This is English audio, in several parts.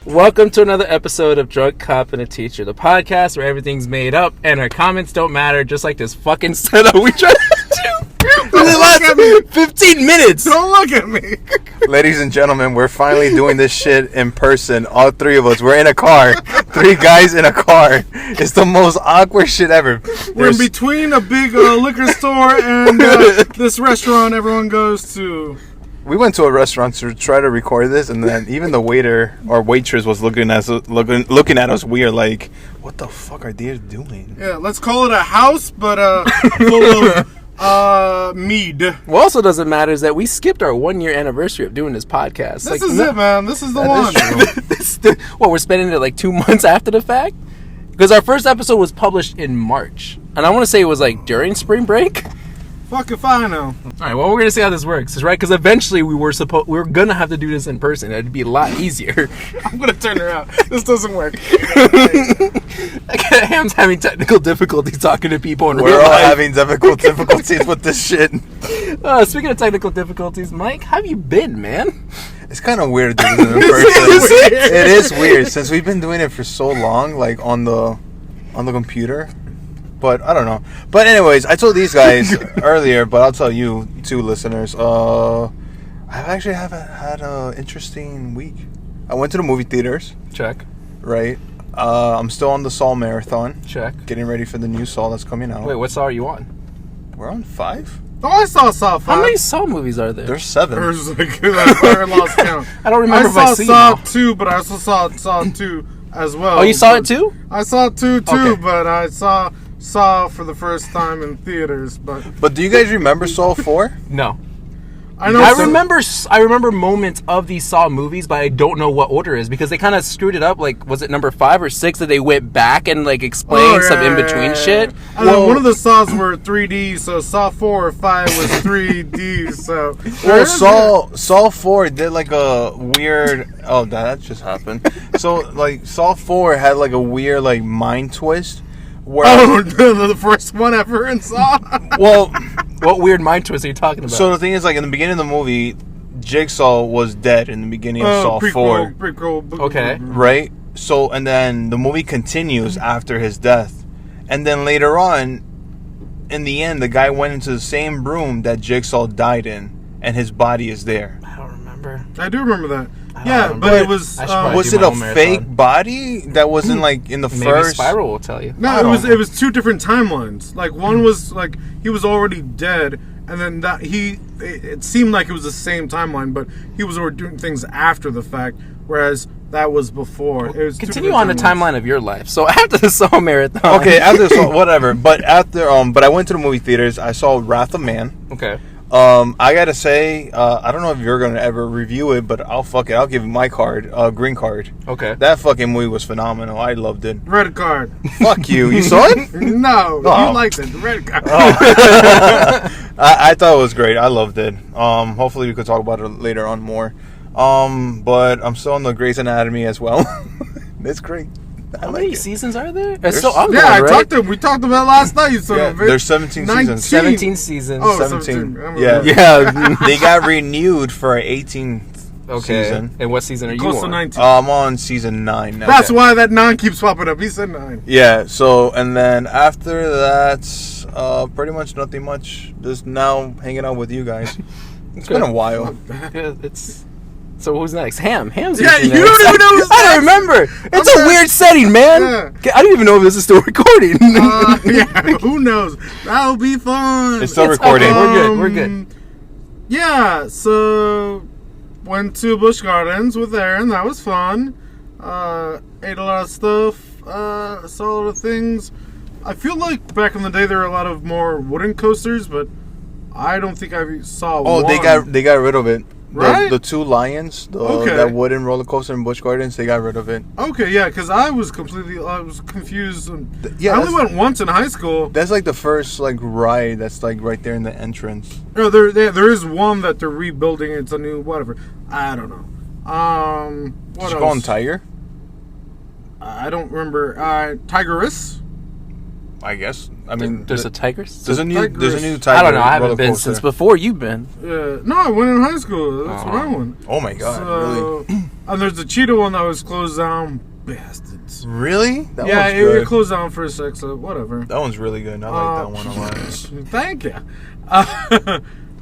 Welcome to another episode of Drunk Cop and a Teacher, the podcast where everything's made up and our comments don't matter, just like this fucking setup we tried to do for the last 15 minutes. Don't look at me. Ladies and gentlemen, we're finally doing this shit in person. All three of us. We're in a car. Three guys in a car. It's the most awkward shit ever. We're in between a big liquor store and this restaurant everyone goes to. We went to a restaurant to try to record this, and then even the waiter or waitress was looking at us weird, like, what the fuck are they doing? Yeah, let's call it a house, but full of mead. What also doesn't matter is that we skipped our 1-year anniversary of doing this podcast. This is it, man. This is the one. We're spending it like 2 months after the fact? Because our first episode was published in March. And I want to say it was like during spring break. Fuck if I know. Alright, well, we're going to see how this works, right? Because eventually we were going to have to do this in person. It'd be a lot easier. I'm going to turn around. This doesn't work. Ham's having technical difficulties talking to people in real We're all life. having difficulties with this shit. Speaking of technical difficulties, Mike, how have you been, man? It's kind of weird doing it in person. It is weird since we've been doing it for so long, like on the computer. But I don't know. But anyways, I told these guys earlier, but I'll tell you too, listeners. I actually haven't had an interesting week. I went to the movie theaters. Check. Right. I'm still on the Saw marathon. Check. Getting ready for the new Saw that's coming out. Wait, what Saw are you on? We're on 5? Oh, I saw Saw 5. How many Saw movies are there? There's 7. There's like, I lost count. I don't remember if I saw Saw 2, but I also saw Saw 2 as well. Oh, you saw it too? I saw 2 too, Okay. but I saw for the first time in theaters. But do you guys remember Saw 4? No. I know. I remember moments of these Saw movies, but I don't know what order it is because they kind of screwed it up. Like, was it number 5 or 6 that they went back and like explained some in between shit? I know one of the Saws were 3D, so Saw 4 or 5 was 3D. So Saw 4 did like a weird. Oh, that just happened. So like Saw 4 had like a weird like mind twist. Where the first one ever in Saw. Well, what weird mind twist are you talking about? So the thing is, like in the beginning of the movie, Jigsaw was dead in the beginning of Saw 4. Prequel. Okay. Right? So, and then the movie continues after his death. And then later on, in the end, the guy went into the same room that Jigsaw died in, and his body is there. I don't remember. I do remember that. Yeah, but it was... was it a fake body that wasn't like in the Maybe first... Spiral will tell you. No, it was 2 different timelines. Like one was like he was already dead, and then it seemed like it was the same timeline, but he was already doing things after the fact, whereas that was before. It was Continue on the timeline of your life. So after the Saw marathon. Okay, after Saw, whatever. But but I went to the movie theaters. I saw Wrath of Man. Okay. I gotta say, I don't know if you're gonna ever review it, but I'll give you my card, green card. Okay. That fucking movie was phenomenal. I loved it. Red card. Fuck you. You saw it? No, Oh. you liked it. The red card. I thought it was great. I loved it. Hopefully we could talk about it later on more. But I'm still on the Grey's Anatomy as well. It's great. How many seasons are there? There's still ongoing, Yeah, right? we talked about it last night. You saw it. There's 17 seasons. 17 seasons. Oh, 17. 17. Yeah. They got renewed for an 18th season. And what season are you Close to on? 19. I'm on season 9 now. That's why that 9 keeps popping up. He said 9. Yeah, so, and then after that, pretty much nothing much. Just now hanging out with you guys. It's been a while. Yeah, So who's next? Ham's Yeah, usually you next. don't even know who's I don't next. remember. It's a weird setting, man. Yeah. I don't even know if this is still recording. Yeah, who knows? That'll be fun. It's still recording. Okay, we're good. Yeah, so went to Busch Gardens with Aaron. That was fun. Ate a lot of stuff. Saw a lot of things. I feel like back in the day there were a lot of more wooden coasters, but I don't think I saw one. Oh, they got rid of it. Right? The 2 lions, that wooden roller coaster in Busch Gardens, they got rid of it. Okay, yeah, because I was confused. Yeah, I only went once in high school. That's like the first like ride that's like right there in the entrance. No, there is one that they're rebuilding. It's a new whatever. I don't know. What else? Did you call him Tiger? I don't remember. Tigerus? I guess. I mean, there's a Tigers? There's a new Tiger. I don't know. I haven't roller been coaster. since before you've been. No, I went in high school. That's when I went. Oh my god! So, really? And there's the cheetah one that was closed down. Bastards. Really? That Yeah, one's it good. was closed down for a sec, so whatever. That one's really good. I like that one a lot. Thank you.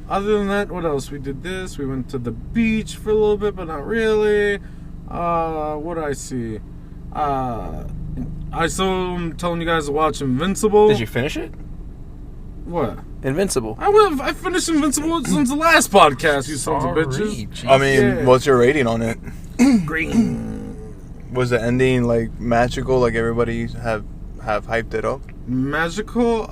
Other than that, what else? We did this. We went to the beach for a little bit, but not really. What did I see? I'm telling you guys to watch Invincible. Did you finish it? What? Invincible. I finished Invincible since the last podcast, you sons of bitches. Jeez. I mean, Yeah. what's your rating on it? Green. Was the ending like magical? Like everybody have hyped it up? Magical?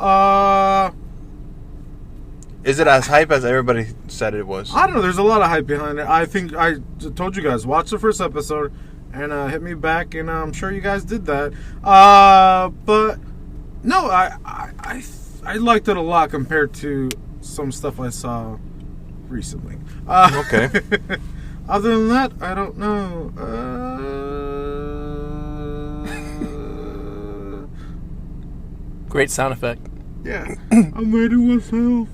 Is it as hype as everybody said it was? I don't know. There's a lot of hype behind it. I think I told you guys, watch the first episode and hit me back, and I'm sure you guys did that. But no, I liked it a lot compared to some stuff I saw recently. Okay. Other than that, I don't know. Great sound effect. Yeah, I'm rating myself.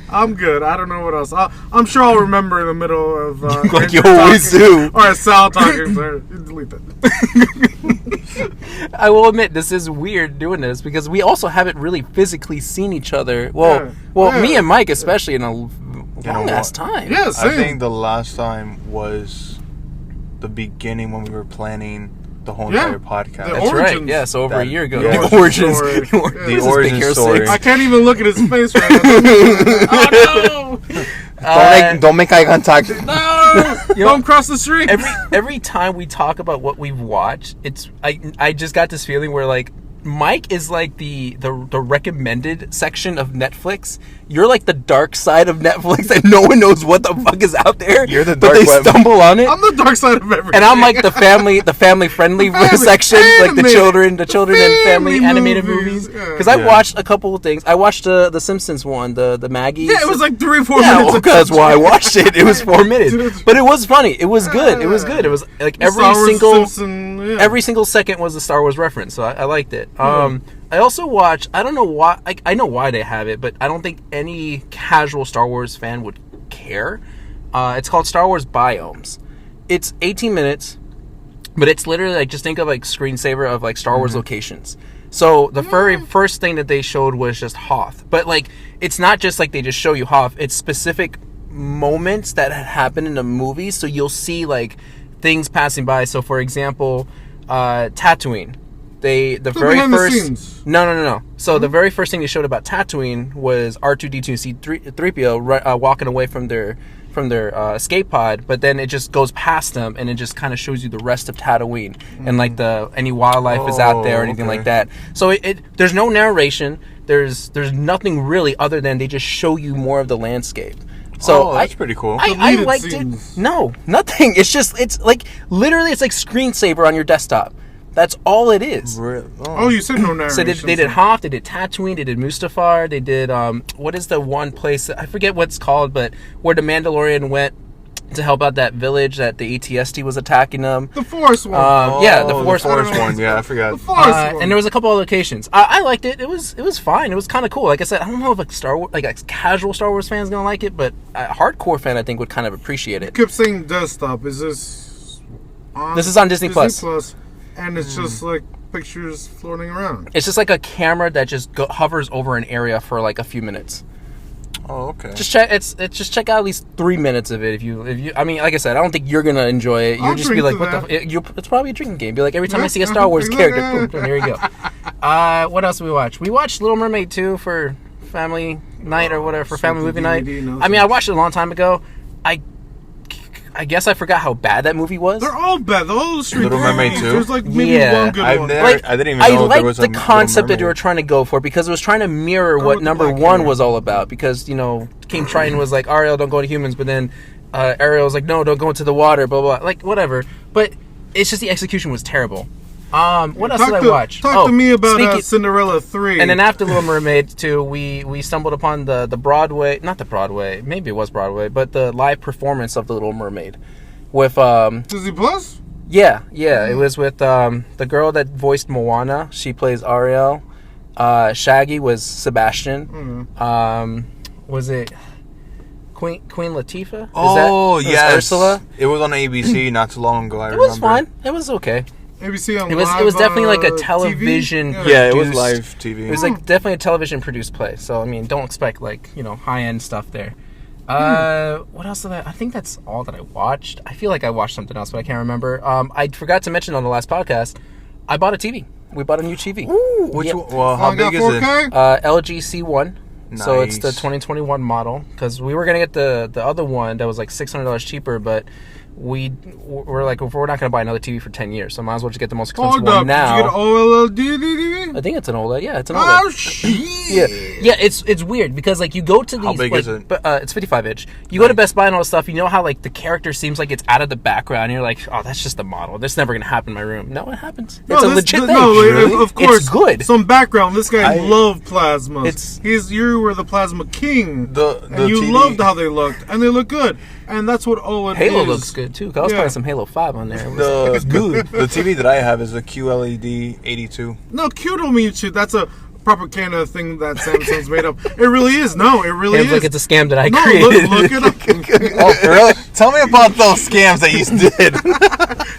I'm good. I don't know what else. I'm sure I'll remember in the middle of Like you Andrew always talking, do. or Sal talking. So delete that. I will admit, this is weird doing this because we also haven't really physically seen each other. Well, Yeah. me and Mike especially in a long ass what? time. Yeah, same. I think the last time was the beginning when we were planning the whole Yeah. entire podcast. That's right. Origins. Yeah, so over a year ago. Yeah. The origins. Story. The origins. The origin Care story. Six. I can't even look at his face right now. Oh Don't make eye contact. no! No! Don't cross the street. Every time we talk about what we've watched, I just got this feeling where like Mike is like the recommended section of Netflix. You're like the dark side of Netflix, and no one knows what the fuck is out there. You're the but dark they web. stumble on it. I'm the dark side of everything. And I'm like the family friendly family section, like the animated. children and family Family animated movies. movies. Yeah. Because I Yeah. watched a couple of things. I watched the Simpsons one, the Maggie. Yeah, it was like 3 or 4 Yeah, minutes. well, that's why I watched it. It was 4 minutes, but it was funny. It was good. It was good. It was like every Star Wars, single Simpson, yeah. every single second was a Star Wars reference, so I liked it. I also watched. I don't know why. I know why they have it, but I don't think any casual Star Wars fan would care. It's called Star Wars Biomes. It's 18 minutes, but it's literally like just think of like screensaver of like Star Wars locations. So the very first thing that they showed was just Hoth, but like it's not just like they just show you Hoth. It's specific moments that had happened in the movie, so you'll see like things passing by. So for example, Tatooine. The very behind the first scenes. no. So the very first thing they showed about Tatooine was R2D2 and C3PO walking away from their escape pod, but then it just goes past them and it just kind of shows you the rest of Tatooine and like any wildlife is out there or anything okay. like that. So there's no narration. There's nothing really other than they just show you more of the landscape. So that's pretty cool. I Deleted liked scenes. it. No, nothing. It's like literally it's like screensaver on your desktop. That's all it is. Oh, you said no narration. So they did Hoth, they did Tatooine, they did Mustafar, they did what is the one place, I forget what it's called, but where the Mandalorian went to help out that village that the ATST was attacking them. The Forest one. Yeah, the Forest one. Yeah, I forgot. The Forest one. and there was a couple of locations. I liked it. It was fine. It was kind of cool. Like I said, I don't know if a casual Star Wars fan is gonna like it, but a hardcore fan I think would kind of appreciate it. kept saying desktop. Is this on This is on Disney Plus. And it's just like pictures floating around. It's just like a camera that just hovers over an area for like a few minutes. Oh, okay. Just check. Just check out at least 3 minutes of it. If you. I mean, like I said, I don't think you're gonna enjoy it. You'll I'll just be drink like, to "What that. the?" It's probably a drinking game. Be like, every time I Yeah, see a Star Wars character, exactly. boom, here you go. What else did we watch? We watched Little Mermaid 2 for family night or whatever, for family movie night. DVD, no I mean, I thanks. watched it a long time ago. I guess I forgot how bad that movie was. They're all bad. All the street Little Mermaid movies, 2? There's like maybe Yeah. one good I've one. never- I didn't even know I if there liked was a the Little concept that Mermaid. they were trying to go for because it was trying to mirror what with number black one hair. was all about. Because King Triton was like, Ariel, don't go to humans, but then Ariel was like, no, don't go into the water, blah blah, like whatever. But it's just the execution was terrible. What else did I watch? Talk to me about speaking- Cinderella 3. And then after Little Mermaid 2, we stumbled upon the Broadway, not the Broadway, maybe it was Broadway, but the live performance of the Little Mermaid with Disney Plus? yeah, it was with the girl that voiced Moana. She plays Ariel. Shaggy was Sebastian. Was it Queen Latifah. Oh, is yes. Ursula. It was on ABC not too long ago. I It remember. was fun. It was okay. ABC on It was definitely like a television. TV? Yeah, it was produced- live TV. It was like definitely a television produced play. So I mean, don't expect like high end stuff there. What else did I think that's all that I watched. I feel like I watched something else, but I can't remember. I forgot to mention on the last podcast, I bought a TV. We bought a new TV. Ooh, which Yep. one? Well, how big is it? 4K? LG C1. So it's the Nice. 2021 model, because we were gonna get the other one that was like $600 cheaper, but we're like, if we're not gonna buy another TV for 10 years, so I might as well just get the most expensive Hold one up. now. Did you get an OLED TV? I think it's an OLED. Yeah, it's an OLED. Oh, shit. Yeah. It's weird because like you go to these. How big like, is it? It's 55 inch. You go to Best Buy and all this stuff. You know how like the character seems like it's out of the background. And you're like, oh, that's just a model. This is never gonna happen in my room. No, it happens. It's a legit thing. No, of course. It's good. Some background. This guy I- loved plasmas. You were the plasma king. And you TV loved how they looked, and they look good. And that's what OLED Halo is. looks good too. 'Cause I was Yeah. playing some Halo 5 on there. It was good. The TV that I have is a QLED 82. No, Q don't mean shit. That's a propaganda thing that Samsung's made up. It really is. No, it really It's is. like it's a scam that I no, created. look it up. Oh, for real? Tell me about those scams that you did.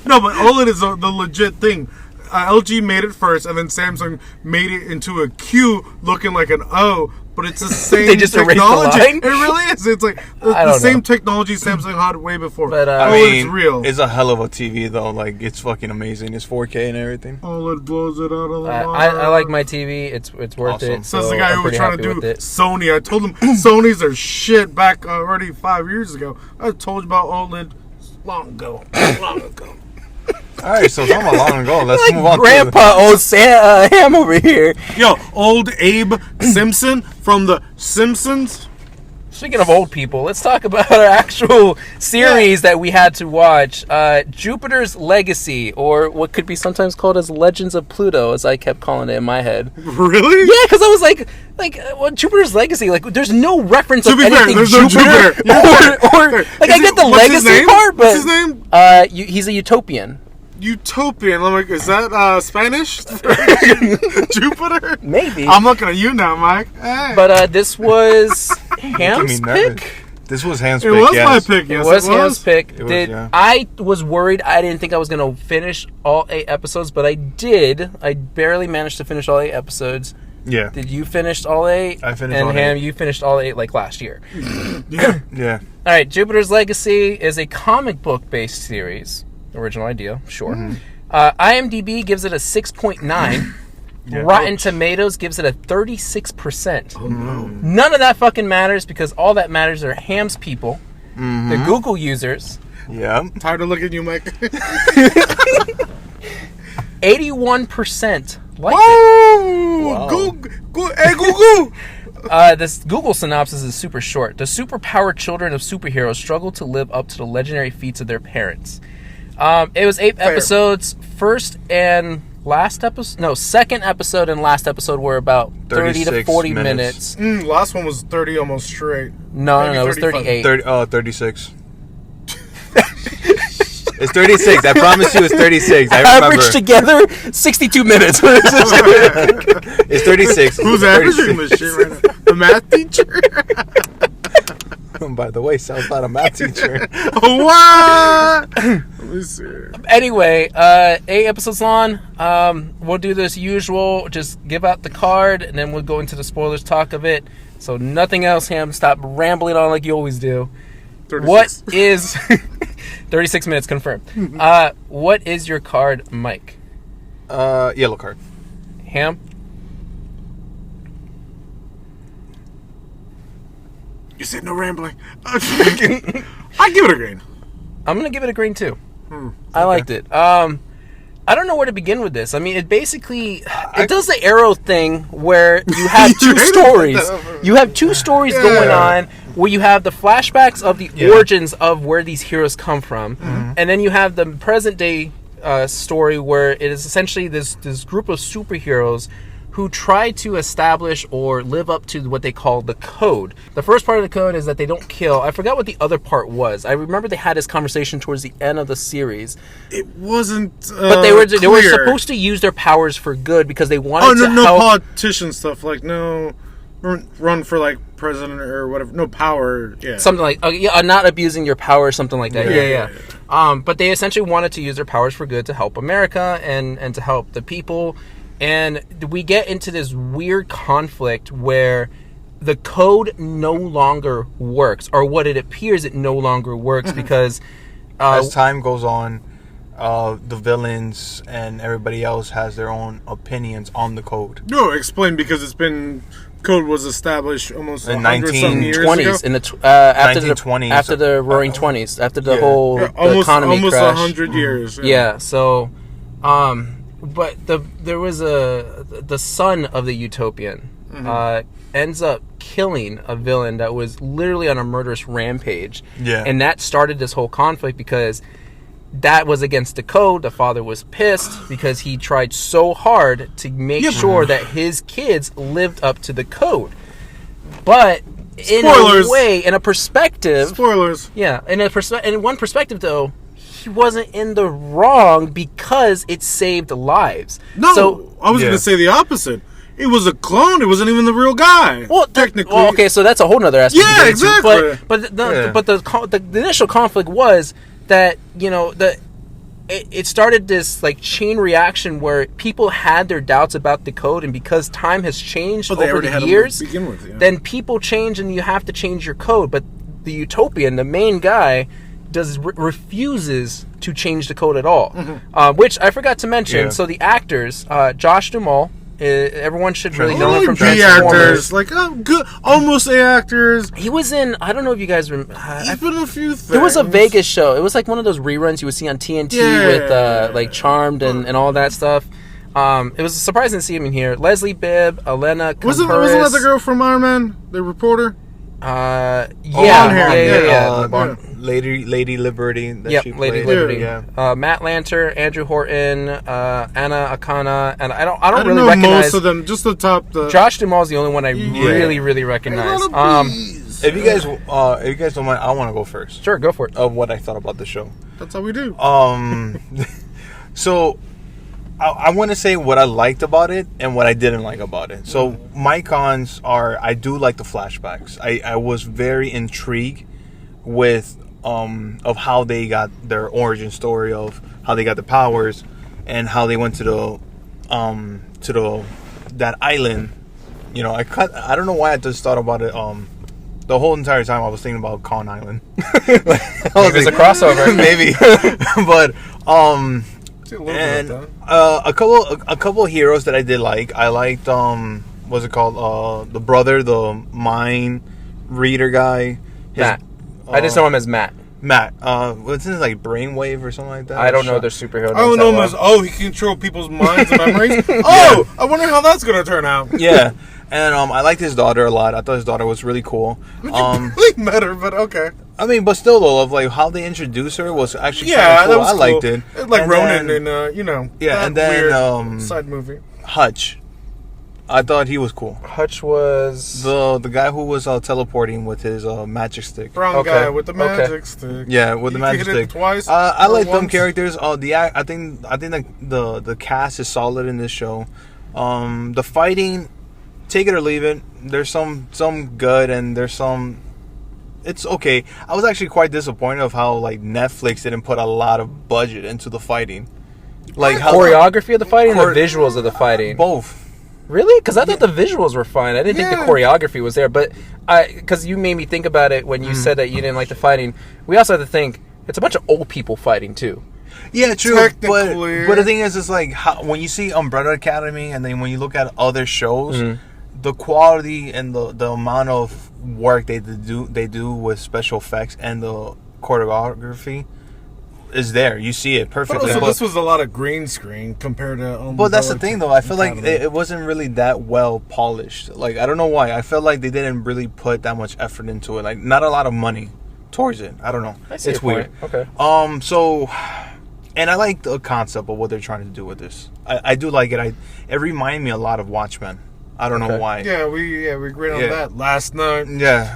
No, but OLED is the legit thing. LG made it first, and then Samsung made it into a Q looking like an O, but it's the same They just erased the technology. line? It really is. It's like I the don't same know. technology Samsung had way before. But, I OLED's mean, real. it's a hell of a TV though. Like it's fucking amazing. It's 4K and everything. OLED blows it out of the water. I like my TV. It's worth Awesome. it. Says so the guy I'm who was pretty trying happy to with do it. Sony. I told him Sony's are shit back already 5 years ago. I told you about OLED long ago. Long ago. All right, so talking about long ago, let's Like move on. Grandpa old Ham over here. Yo, old Abe Simpson from The Simpsons. Speaking of old people, let's talk about our actual series that we had to watch. Jupiter's Legacy, or what could be sometimes called as Legends of Pluto, as I kept calling it in my head. Really? Yeah, because I was like, well, Jupiter's Legacy, like, there's no reference To of be fair, anything there's no Jupiter. Jupiter. Yeah. Or like, I get the What's his Legacy name? part, but What's his name? he's a utopian. Utopian. I'm like, is that Spanish? Jupiter? Maybe. I'm looking at you now, Mike. Hey. But this was Making Ham's me nervous. pick. This was Ham's it pick. was yes. my pick. It Yes, was Ham's pick. It was, yeah. I was worried. I didn't think I was going to finish all 8 episodes, but I did. I barely managed to finish all 8 episodes. Yeah. Did you finish all 8? I finished and all Ham, 8. you finished all 8 like last year. Yeah. Yeah. All right, Jupiter's Legacy is a comic book based series. Original idea, sure. IMDb gives it a 6.9. Yeah. Rotten Tomatoes gives it a 36%. Oh, no. None of that fucking matters because all that matters are Ham's people, the Google users. Yeah. Tired of looking at you, Mike. 81% like it. Oh! Wow. Google. Hey, Google! This Google synopsis is super short. The superpowered children of superheroes struggle to live up to the legendary feats of their parents. It was 8 episodes. Second episode and last episode were about 30 to 36 40 minutes. minutes. Last one was 30 almost straight. No, Maybe it was 35. 38. 36. It's 36. I promise you it's 36. I remember. Average together, 62 minutes. It's 36. Who's It's averaging this shit right now? The math teacher? By the way, Sal's not a math teacher. What? Let me see. Anyway, 8 episodes long. We'll do this usual. Just give out the card, and then we'll go into the spoilers talk of it. So nothing else, Ham. Stop rambling on like you always do. 36. What is 36 minutes confirmed? What is your card, Mike? Yellow card. Ham? You said no rambling. I give it a green. I'm gonna give it a green too. I liked it. I don't know where to begin with this. I mean, it basically does the Arrow thing where you have two stories. You have two stories going on where you have the flashbacks of the origins of where these heroes come from, and then you have the present day story where it is essentially this group of superheroes who try to establish or live up to what they call the code. The first part of the code is that they don't kill. I forgot what the other part was. I remember they had this conversation towards the end of the series. It wasn't. But they were clear. supposed to use their powers for good because they wanted Oh to no, no help. politician stuff like no run for like president or whatever. No power. Yeah. Something like not abusing your power, or something like that. Yeah. But they essentially wanted to use their powers for good to help America and to help the people. And we get into this weird conflict where the code no longer works, or what it appears it no longer works because as time goes on, the villains and everybody else has their own opinions on the code. No, explain, because code was established almost in 1920s years ago. In the after 1920s, after the Roaring '20s, after the whole the economy almost crash. 100 years. Yeah. So, but there was the son of the Utopian ends up killing a villain that was literally on a murderous rampage. Yeah. And that started this whole conflict because that was against the code. The father was pissed because he tried so hard to make sure that his kids lived up to the code. But Spoilers. In a way, in a perspective... Spoilers. Yeah. In one perspective, though, he wasn't in the wrong because it saved lives. No, so, I was going to say the opposite. It was a clone. It wasn't even the real guy. Well, technically. Well, okay, so that's a whole nother aspect. Yeah, exactly. But the initial conflict was that, it started this like chain reaction where people had their doubts about the code, and because time has changed over the years, then people change and you have to change your code. But the Utopian, the main guy, refuses to change the code at all, which I forgot to mention. Yeah. So the actors, Josh Duhamel. Everyone should really know him from Transformers. Actors, good, almost A actors. He was in. I don't know if you guys remember. He's been in a few things. There was a Vegas show. It was like one of those reruns you would see on TNT with like Charmed and all that stuff. It was surprising to see him in here. Leslie Bibb, Elena. Wasn't that the girl from Iron Man, the reporter? Lady Liberty. Lady Liberty. Yeah. Matt Lanter, Andrew Horton, Anna Akana, and I don't really recognize most of them. Just the top. Josh Duhamel is the only one I really recognize. If you guys don't mind, I want to go first. Sure, go for it. Of what I thought about the show. That's how we do. So I want to say what I liked about it and what I didn't like about it. So my cons are, I do like the flashbacks. I was very intrigued with of how they got their origin story, of how they got the powers and how they went to that island. I don't know why I just thought about it. The whole entire time I was thinking about Con Island. Maybe it's a crossover. Maybe. But and a couple of heroes that I did like. I liked what's it called? The brother, the mind reader guy. Matt. I just know him as Matt. What's his like Brainwave or something like that? I don't know their superhero names. I don't know him as he can control people's minds and memories. I wonder how that's gonna turn out. Yeah. And I liked his daughter a lot. I thought his daughter was really cool. You really met her, but okay. I mean, but still, though, of like how they introduced her was actually cool. That was I liked it. Like and Ronan in and then weird side movie. Hutch. I thought he was cool. Hutch was the guy who was teleporting with his magic stick. Brown guy with the magic stick. Yeah, with the magic stick. Twice. I like them characters. I think the cast is solid in this show. The fighting, take it or leave it. There's some good and there's some. It's okay. I was actually quite disappointed of how like Netflix didn't put a lot of budget into the fighting. Like how choreography of the fighting, or the visuals of the fighting. Both. Really? Because I thought the visuals were fine. I didn't think the choreography was there. But because you made me think about it when you said that you didn't like the fighting. We also have to think it's a bunch of old people fighting too. Yeah, true. But the thing is, it's like when you see Umbrella Academy, and then when you look at other shows, the quality and the amount of work they do with special effects and the choreography is there. You see it perfectly. But this was a lot of green screen compared to. But that's the thing, though. I feel like it wasn't really that well polished. Like, I don't know why. I felt like they didn't really put that much effort into it. Like, not a lot of money towards it. I don't know. It's weird. Okay. So, and I like the concept of what they're trying to do with this. I do like it. It reminded me a lot of Watchmen. I don't know why. Yeah, we agreed on that last night. Yeah.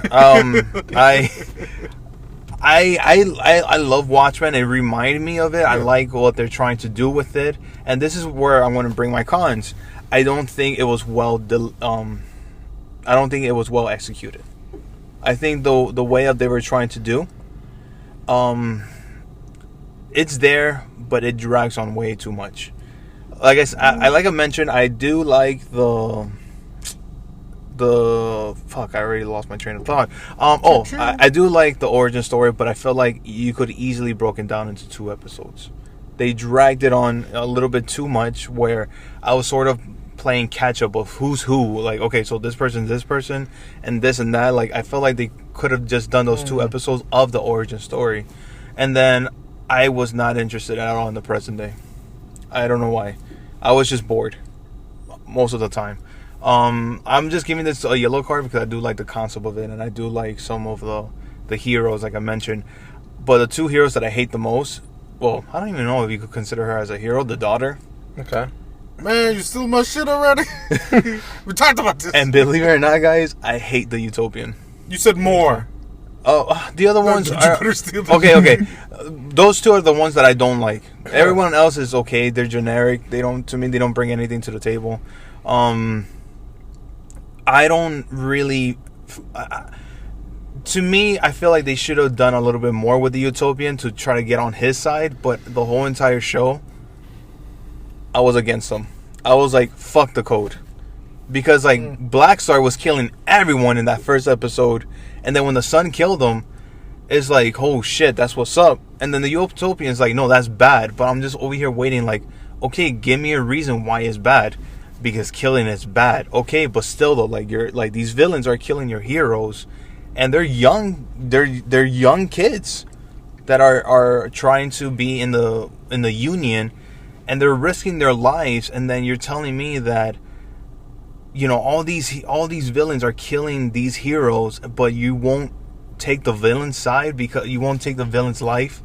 I love Watchmen. It reminded me of it. I like what they're trying to do with it. And this is where I'm going to bring my cons. I don't think it was I don't think it was well executed. I think the way that they were trying to do, it's there, but it drags on way too much. Like I mentioned, I do like the fuck. I already lost my train of thought. I do like the origin story, but I feel like you could easily broken down into 2 episodes. They dragged it on a little bit too much, where I was sort of playing catch up of who's who. Like, okay, so this person, and this and that. Like, I felt like they could have just done those 2 episodes of the origin story, and then I was not interested at all in the present day. I don't know why. I was just bored most of the time. I'm just giving this a yellow card because I do like the concept of it, and I do like some of the heroes, like I mentioned. But the 2 heroes that I hate the most, well, I don't even know if you could consider her as a hero, the daughter. Okay. Man, you steal my shit already? We talked about this. And believe it or not, guys, I hate the Utopian. You said more. Oh, the other ones are... Okay. Okay. Those 2 are the ones that I don't like. Everyone else is okay. They're generic. They don't bring anything to the table. I don't really... to me, I feel like they should have done a little bit more with the Utopian to try to get on his side, but the whole entire show, I was against them. I was like, fuck the code. Because, like, Black Star was killing everyone in that first episode, and then when the sun killed him, it's like, oh shit, that's what's up. And then the Utopian's like, no, that's bad. But I'm just over here waiting like, okay, give me a reason why it's bad. Because killing is bad. Okay, but still though, like, you're like, these villains are killing your heroes, and they're young kids that are trying to be in the Union, and they're risking their lives, and then you're telling me that, you know, all these villains are killing these heroes, but you won't take the villain's side, because you won't take the villain's life,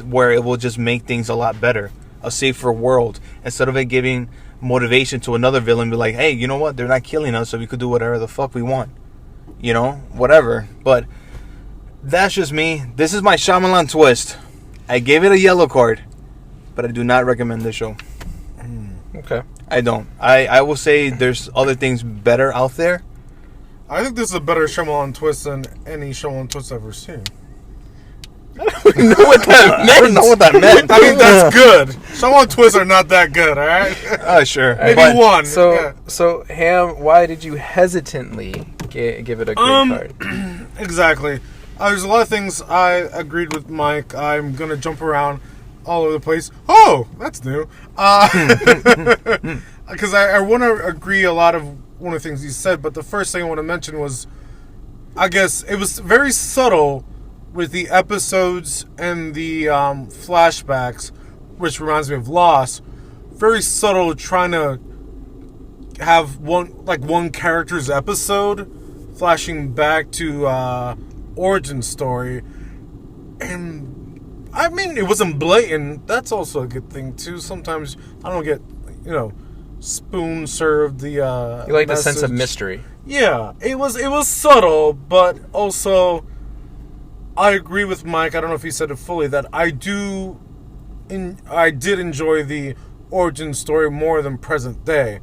where it will just make things a lot better, a safer world, instead of it giving motivation to another villain, be like, hey, you know what, they're not killing us, so we could do whatever the fuck we want, you know, whatever. But that's just me. This is my Shyamalan twist. I gave it a yellow card, but I do not recommend this show. Okay. I don't. I will say there's other things better out there. I think this is a better Shyamalan twist than any Shyamalan twist I've ever seen. I don't know what that meant. I mean, that's good. Shyamalan twists are not that good, all right? Sure. Maybe But- one. So, yeah. so Ham, why did you hesitantly give it a green card? Exactly. There's a lot of things I agreed with Mike. I'm going to jump around all over the place. Oh, that's new. Because I want to agree a lot of one of the things he said, but the first thing I want to mention was, I guess, it was very subtle with the episodes and the flashbacks, which reminds me of Lost. Very subtle, trying to have one character's episode flashing back to origin story, and I mean, it wasn't blatant. That's also a good thing too. Sometimes I don't get, spoon served the You like the sense of message. mystery. Yeah, it was subtle, but also I agree with Mike. I don't know if he said it fully, that I did enjoy the origin story more than present day.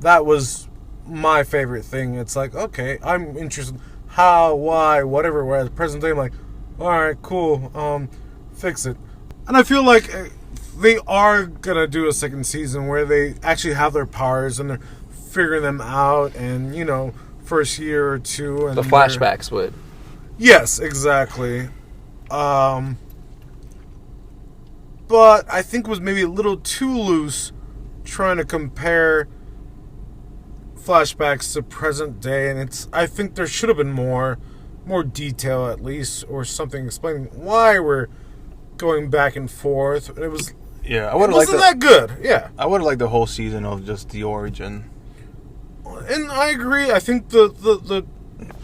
That was my favorite thing. It's like, okay, I'm interested how, why, whatever. Whereas present day, I'm like, all right, cool, fix it. And I feel like they are gonna do a second season where they actually have their powers and they're figuring them out, and first year or two, and The flashbacks would. Yes, exactly. But I think it was maybe a little too loose trying to compare flashbacks to present day, and I think there should have been more detail at least, or something explaining why we're going back and forth. It was Yeah, I would it have liked wasn't that good. Yeah, I would have liked the whole season of just the origin. and I agree. I think the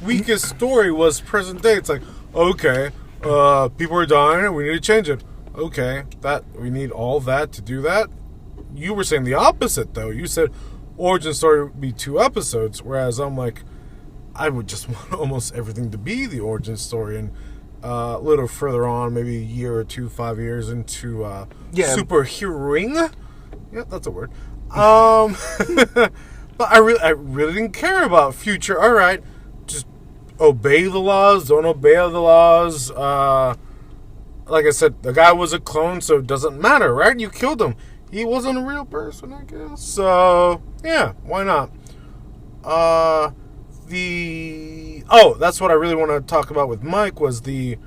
weakest story was present day. It's like, okay, people are dying, and we need to change it. Okay, that we need all that to do that. You were saying the opposite, though. You said origin story would be 2 episodes, whereas I'm like, I would just want almost everything to be the origin story, and a little further on, maybe a year or 2, 5 years into superheroing. Yeah, that's a word. But I really didn't care about future. All right, just obey the laws. Don't obey the laws. Like I said, the guy was a clone, so it doesn't matter, right? You killed him. He wasn't a real person, I guess. So yeah, why not? That's what I really want to talk about with Mike was the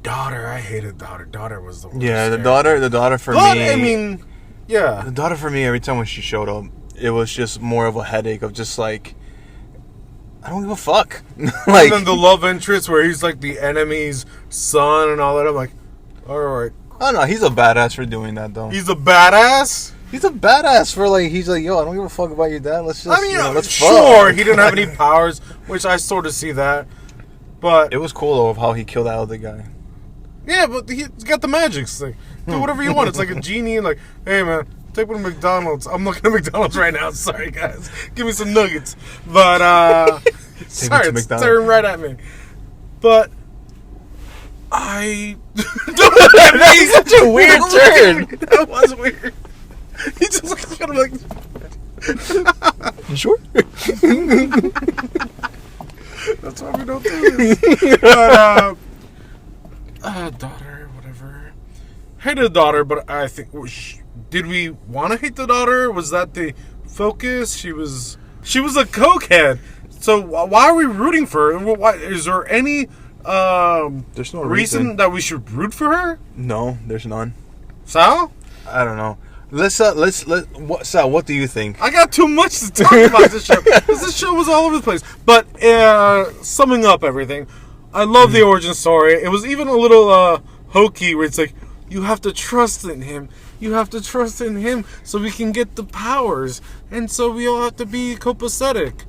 daughter. I hated daughter. Daughter was the worst. Yeah, the daughter for me. I mean, yeah. The daughter for me, every time when she showed up, it was just more of a headache of just like, I don't give a fuck. Like, and then the love interest where he's like the enemy's son and all that. I'm like, all right. I don't know. He's a badass for doing that, though. He's a badass? He's a badass for like, he's like, yo, I don't give a fuck about your dad. Let's just, I mean, let's sure, fuck. he didn't have any powers, which I sort of see that. But it was cool, though, of how he killed that other guy. Yeah, but he's got the magic thing. Do whatever you want. It's like a genie and like, hey, man, take me to McDonald's. I'm looking at McDonald's right now. Sorry, guys. Give me some nuggets. But, sorry, it's staring right at me. But, He's such a weird turn. That was weird. He just kind of like... You sure? That's why we don't do this. But, daughter, whatever. Hated the daughter, but I think... Did we want to hate the daughter? Was that the focus? She was a cokehead. So why are we rooting for her? Why, is there any there's no reason that we should root for her? No, there's none. Sal? I don't know. Sal, what do you think? I got too much to talk about this show. Because this show was all over the place. But summing up everything, I love the origin story. It was even a little hokey where it's like, you have to trust in him. You have to trust in him so we can get the powers. And so we all have to be copacetic.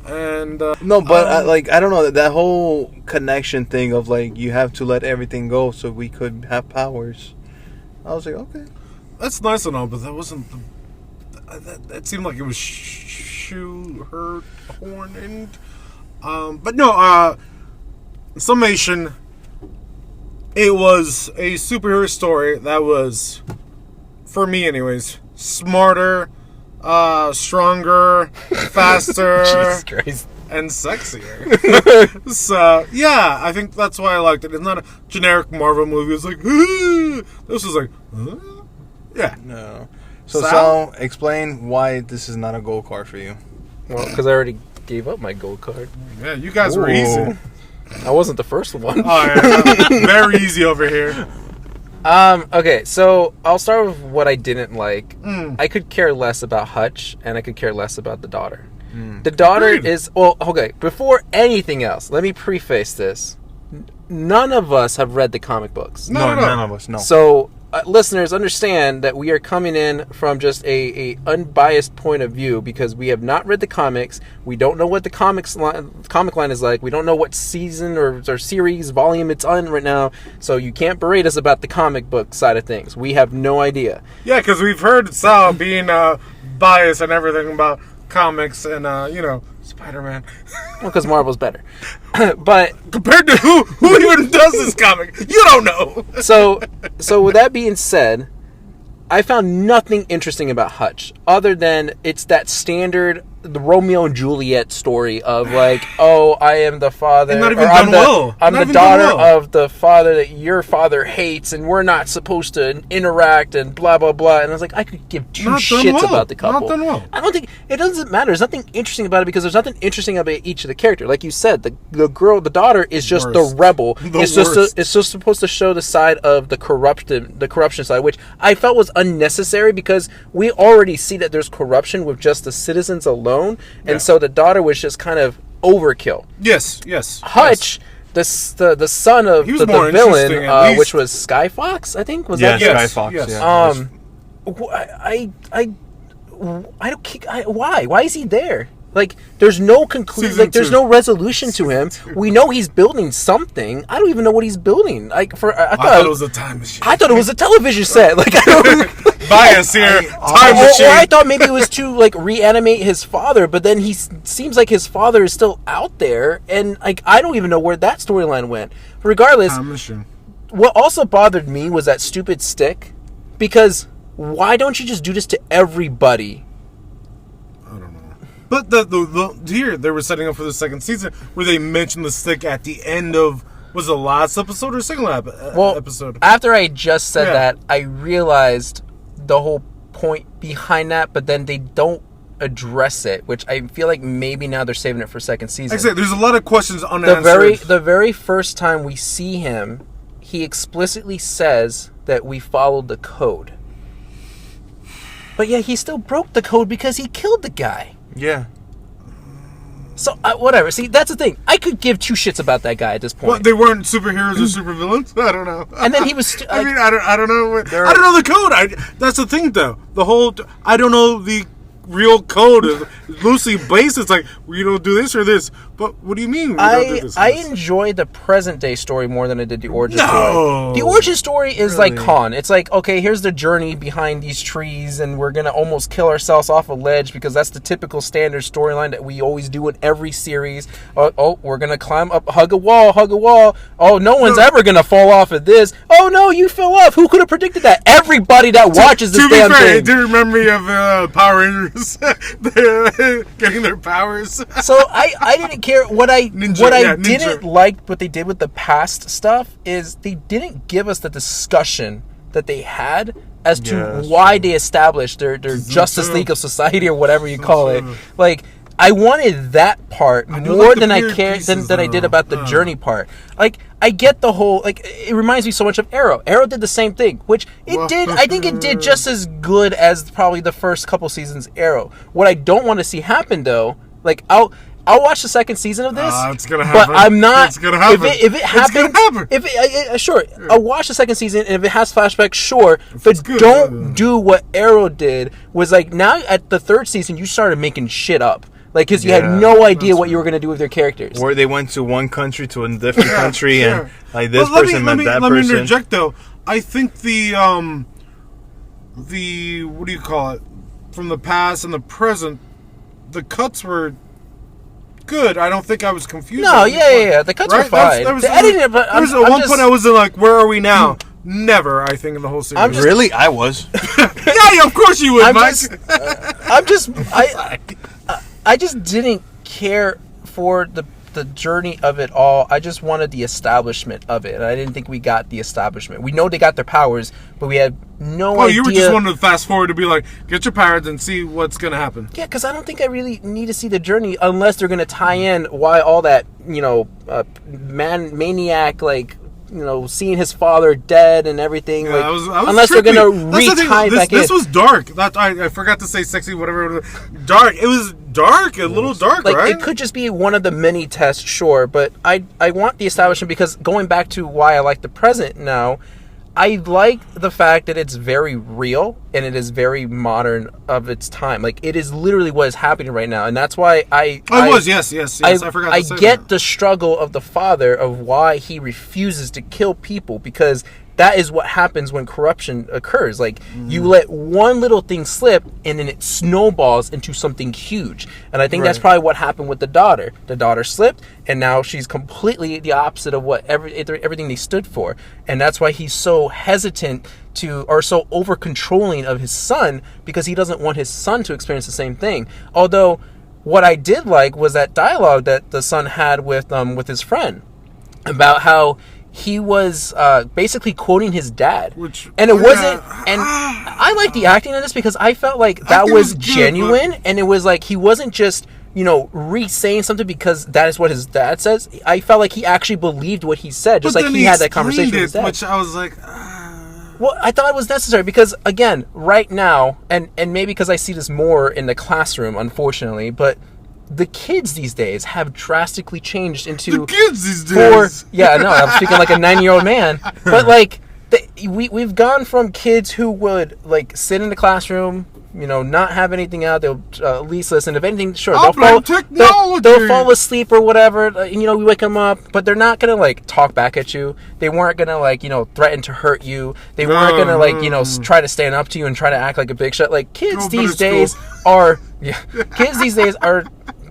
And no, but I don't know, that whole connection thing of like, you have to let everything go so we could have powers. I was like, okay. That's nice and all, but that wasn't that seemed like it was horned. But no, summation, it was a superhero story that was, for me anyways, smarter, stronger, faster, Jesus Christ, and sexier. So yeah, I think that's why I liked it. It's not a generic Marvel movie. It's like, this was like, yeah. No. So Sal, explain why this is not a gold card for you. Well, because I already gave up my gold card. Yeah, you guys were easy. I wasn't the first one. Oh yeah, very easy over here. Okay, so I'll start with what I didn't like. I could care less about Hutch, and I could care less about the daughter. The daughter is... Well, okay, before anything else, let me preface this. None of us have read the comic books. No, none of us, no. So, listeners, understand that we are coming in from just a unbiased point of view because we have not read the comics. We don't know what the comic line is like. We don't know what season or series, volume it's on right now. So you can't berate us about the comic book side of things. We have no idea. Yeah, because we've heard Sal being biased and everything about comics and, Spider-Man. Well, because Marvel's better. But compared to who even does this comic? You don't know. So with that being said, I found nothing interesting about Hutch other than it's that standard the Romeo and Juliet story of like, oh, I am the father, and not even done well. I'm the daughter of the father that your father hates, and we're not supposed to interact and blah blah blah. And I was like, I could give two shits about the couple. Not done well. I don't think it doesn't matter. There's nothing interesting about it because there's nothing interesting about each of the characters. Like you said, the daughter is just the rebel. It's just supposed to show the side of the corruption side, which I felt was unnecessary because we already see that there's corruption with just the citizens alone. And so the daughter was just kind of overkill. Yes. Hutch, the son of the villain, which was Sky Fox, I think. Was that? Sky Fox. Yes. Yeah. I don't. Why is he there? Like, there's no conclusion. Like, there's no resolution to him. We know he's building something. I don't even know what he's building. Like, I thought it was a time machine. I thought it was a television set. Like, I don't. Bias here. Time machine. Or I thought maybe it was to like reanimate his father, but then he seems like his father is still out there, and like I don't even know where that storyline went. Regardless, time machine. What also bothered me was that stupid stick, because why don't you just do this to everybody? But the here they were setting up for the second season where they mentioned the stick at the end of was the last episode or second episode. After I just said that, I realized the whole point behind that, but then they don't address it, which I feel like maybe now they're saving it for second season. Exactly. There's a lot of questions unanswered. The very first time we see him, he explicitly says that we followed the code. But yeah, he still broke the code because he killed the guy. Yeah. So, whatever. See, that's the thing. I could give two shits about that guy at this point. What, they weren't superheroes or supervillains? I don't know. And then he was... I mean, I don't know. I don't know the code. That's the thing, though. I don't know the real code is loosely based. It's like, well, you don't do this or this. But what do you mean? I enjoy the present day story more than I did the origin story. The origin story is like con. It's like, okay, here's the journey behind these trees, and we're gonna almost kill ourselves off a ledge because that's the typical standard storyline that we always do in every series. We're gonna climb up, hug a wall. Oh, no one's ever gonna fall off of this. Oh no, you fell off. Who could have predicted that? Everybody that watches this damn thing. It did remand me of Power Rangers getting their powers. So I didn't care. What I didn't like what they did with the past stuff is they didn't give us the discussion that they had as to why they established their Justice League of Society or whatever you call it. Like, I wanted that part more than I cared than I did about the journey part. Like, I get the whole, like, it reminds me so much of Arrow. Arrow did the same thing, which I think it did just as good as probably the first couple seasons Arrow. What I don't want to see happen though, like, I'll watch the second season of this. It's gonna happen. But I'm not. It's gonna happen. If it happens, sure, I'll watch the second season, and if it has flashbacks, sure. But don't do what Arrow did. Was like, now at the third season, you started making shit up. Like, because you had no idea what you were going to do with their characters. Or they went to one country to a different country, and like this person met that person. Let me interject though. I think the what do you call it? From the past and the present, the cuts were good. I don't think I was confused. No, yeah. The cuts were fine. The editing, there was at one point I was like, "Where are we now?" Never, I think, in the whole series. Really, I was. Yeah, of course you would, Mike. I just didn't care for the journey of it all. I just wanted the establishment of it, and I didn't think we got the establishment. We know they got their powers, but we had no idea. Oh, you were just wanting to fast forward to be like, get your powers and see what's going to happen. Yeah, because I don't think I really need to see the journey unless they're going to tie in why all that, maniac, like, seeing his father dead and everything. Yeah, like, I was unless trippy. They're going to re-tie it back in. This was dark. I forgot to say sexy, whatever. Dark. It was dark, a little dark, like, right? It could just be one of the many tests, sure, but I want the establishment because going back to why I like the present now, I like the fact that it's very real and it is very modern of its time. Like, it is literally what is happening right now, and that's why I forgot to say I get that. the struggle of the father of why he refuses to kill people, because that is what happens when corruption occurs. Like, you let one little thing slip, and then it snowballs into something huge. And I think that's probably what happened with the daughter. The daughter slipped, and now she's completely the opposite of what everything they stood for. And that's why he's so hesitant or so over-controlling of his son, because he doesn't want his son to experience the same thing. Although, what I did like was that dialogue that the son had with his friend about how he was basically quoting his dad, and it wasn't. And I like the acting in this because I felt like that was genuine, and it was like he wasn't just re-saying something because that is what his dad says. I felt like he actually believed what he said, just like he had that conversation with his dad. Which I was like, well, I thought it was necessary because, again, right now, and maybe because I see this more in the classroom, unfortunately, but the kids these days have drastically changed into... The kids these days? Yeah, no, I'm speaking like a 9-year-old man. But, like, we've gone from kids who would, like, sit in the classroom, not have anything out. They'll at least listen. If anything, sure, they'll fall asleep or whatever. We wake them up, but they're not going to, like, talk back at you. They weren't going to, like, threaten to hurt you. They weren't going to, like, try to stand up to you and try to act like a big shot. Like, kids these days are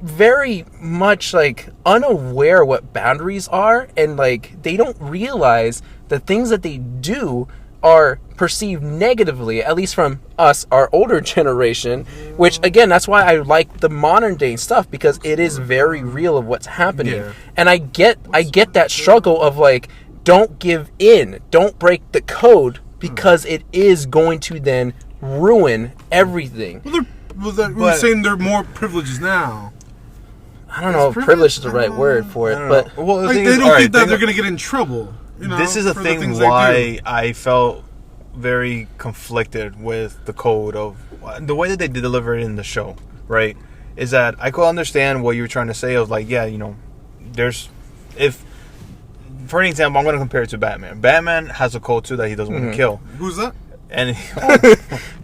very much, like, unaware what boundaries are, and, like, they don't realize the things that they do are perceived negatively, at least from us, our older generation, which again, that's why I like the modern day stuff, because it is very real of what's happening. Yeah. And I get that struggle of like, don't give in, don't break the code, because it is going to then ruin everything. We're saying they're more privileged now. I don't know if privilege is the right word for it, but well, like, they don't think that they're going to get in trouble. You know, this is a for thing why I felt very conflicted with the code of the way that they deliver it in the show, right? Is that I could understand what you were trying to say of like, yeah, you know, if for an example, I'm going to compare it to Batman. Batman has a code too that he doesn't want to kill. Who's that? And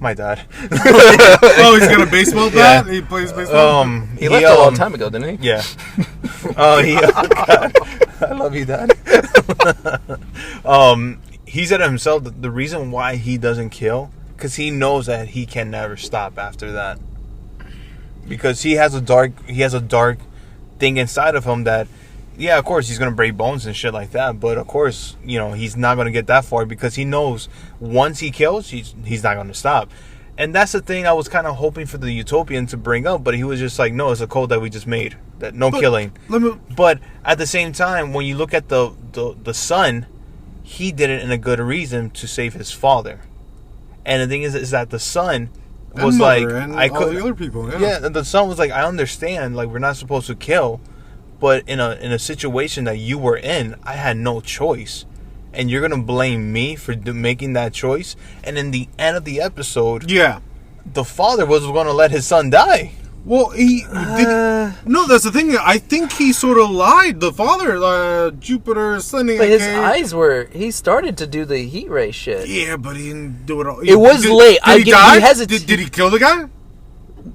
my dad. Oh, he's got a baseball bat. He plays baseball. he left a long time ago, didn't he? Yeah. God. I love you, Dad. He said to himself that the reason why he doesn't kill, because he knows that he can never stop after that. Because he has a dark thing inside of him that, yeah, of course he's gonna break bones and shit like that, but of course, you know, he's not gonna get that far because he knows once he kills, he's not gonna stop. And that's the thing I was kind of hoping for the Utopian to bring up, but he was just like, no, it's a code that we just made, that no killing. But at the same time, when you look at the son, he did it in a good reason to save his father. And the thing is that the son was like, I could, all the other people, yeah, the son was like, I understand, like, we're not supposed to kill, but in a situation that you were in, I had no choice. And you're going to blame me for making that choice? And in the end of the episode, yeah, the father was going to let his son die. Well, no, that's the thing. I think he sort of lied. The father, Jupiter sending. But his eyes were. He started to do the heat ray shit. Yeah, but he didn't do it all. It was late. Did he die? Did he kill the guy?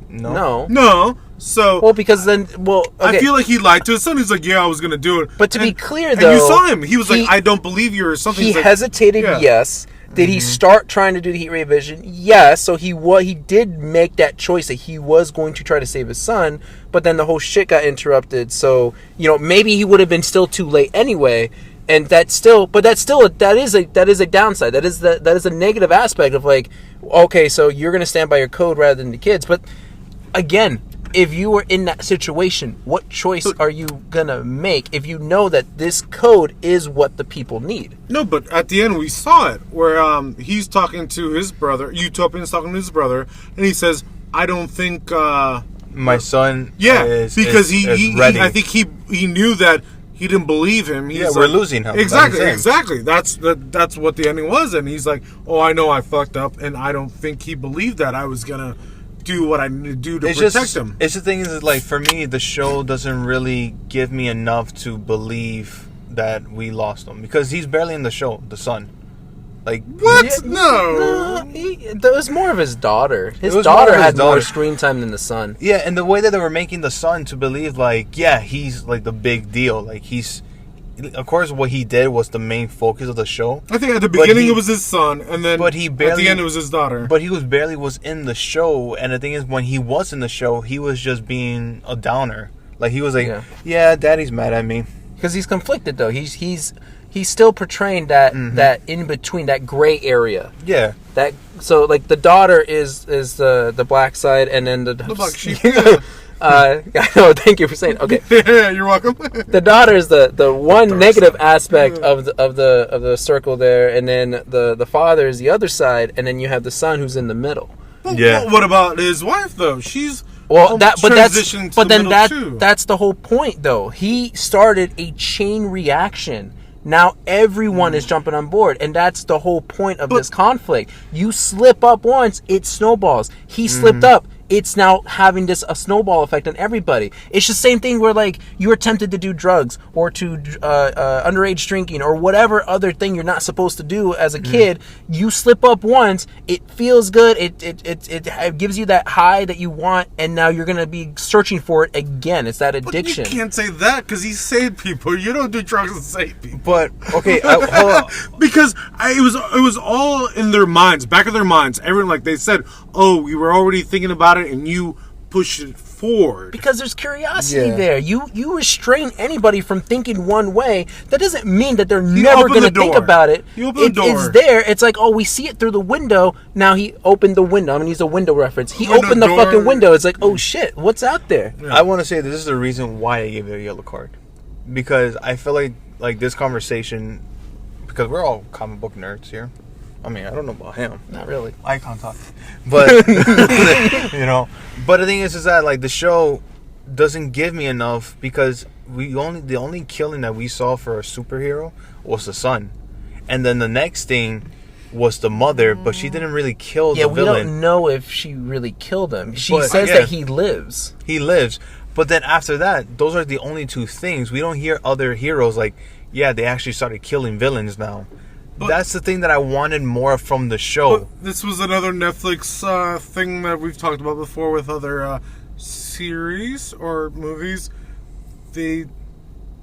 No. So because then okay. I feel like he lied to his son. He's like, yeah, I was gonna do it. But to be clear, though, and you saw him. He was like, I don't believe you, or something. He hesitated. Yeah. Yes. Did he start trying to do the heat ray vision? Yes. So he did make that choice that he was going to try to save his son, but then the whole shit got interrupted. So, you know, maybe he would have been still too late anyway. And that is a downside. That is a negative aspect of like, okay, so you're going to stand by your code rather than the kids. But again, if you were in that situation, what choice are you gonna make if you know that this code is what the people need? No, but at the end we saw it where he's talking to his brother. Utopian's talking to his brother, and he says, "I don't think my son." Yeah, is ready. I think he knew that he didn't believe him. He's we're losing him. Exactly. That's what the ending was, and he's like, "Oh, I know I fucked up," and I don't think he believed that I was gonna do what I need to do to protect him. It's the thing is, like, for me, the show doesn't really give me enough to believe that we lost him, because he's barely in the show, the son. Like, what? No. It was more of his daughter. His daughter had more screen time than the son. Yeah, and the way that they were making the son to believe, like, yeah, he's like the big deal. Like, of course, what he did was the main focus of the show. I think at the beginning it was his son, and then at the end it was his daughter. But he barely was in the show, and the thing is, when he was in the show, he was just being a downer. Like, he was like, yeah Daddy's mad at me. Because he's conflicted, though. He's still portraying that in between, that gray area. Yeah. So like the daughter is the black side, and then the black sheep. I know. Thank you for saying. Okay. Yeah, you're welcome. The daughter is the one negative aspect of the circle there, and then the father is the other side, and then you have the son who's in the middle. Well, what about his wife though? She's that's the whole point though. He started a chain reaction. Now everyone is jumping on board, and that's the whole point of this conflict. You slip up once, it snowballs. He slipped up. It's now having a snowball effect on everybody. It's the same thing where, like, you're tempted to do drugs or to underage drinking or whatever other thing you're not supposed to do as a kid. You slip up once, it feels good, it gives you that high that you want, and now you're going to be searching for it again. It's that addiction. But you can't say that because he saved people. You don't do drugs and save people. But, okay, hold on. Because it was all in their minds, back of their minds. Everyone, like they said, oh, we were already thinking about it, and you push it forward. Because there's curiosity there. You restrain anybody from thinking one way. That doesn't mean that they're never going to think about it. It's there. It's like, oh, we see it through the window. Now he opened the window. I'm going to use a window reference. He opened the fucking window. It's like, oh shit, what's out there? Yeah. I want to say this is the reason why I gave it a yellow card. Because I feel like this conversation, because we're all comic book nerds here. I mean, I don't know about him. Not really. Icon talk. But, you know. But the thing is that, like, the show doesn't give me enough because the only killing that we saw for a superhero was the son. And then the next thing was the mother, but she didn't really kill the villain. Yeah, we don't know if she really killed him. She says that he lives. He lives. But then after that, those are the only two things. We don't hear other heroes like, yeah, they actually started killing villains now. But that's the thing that I wanted more from the show. But this was another Netflix thing that we've talked about before with other series or movies. They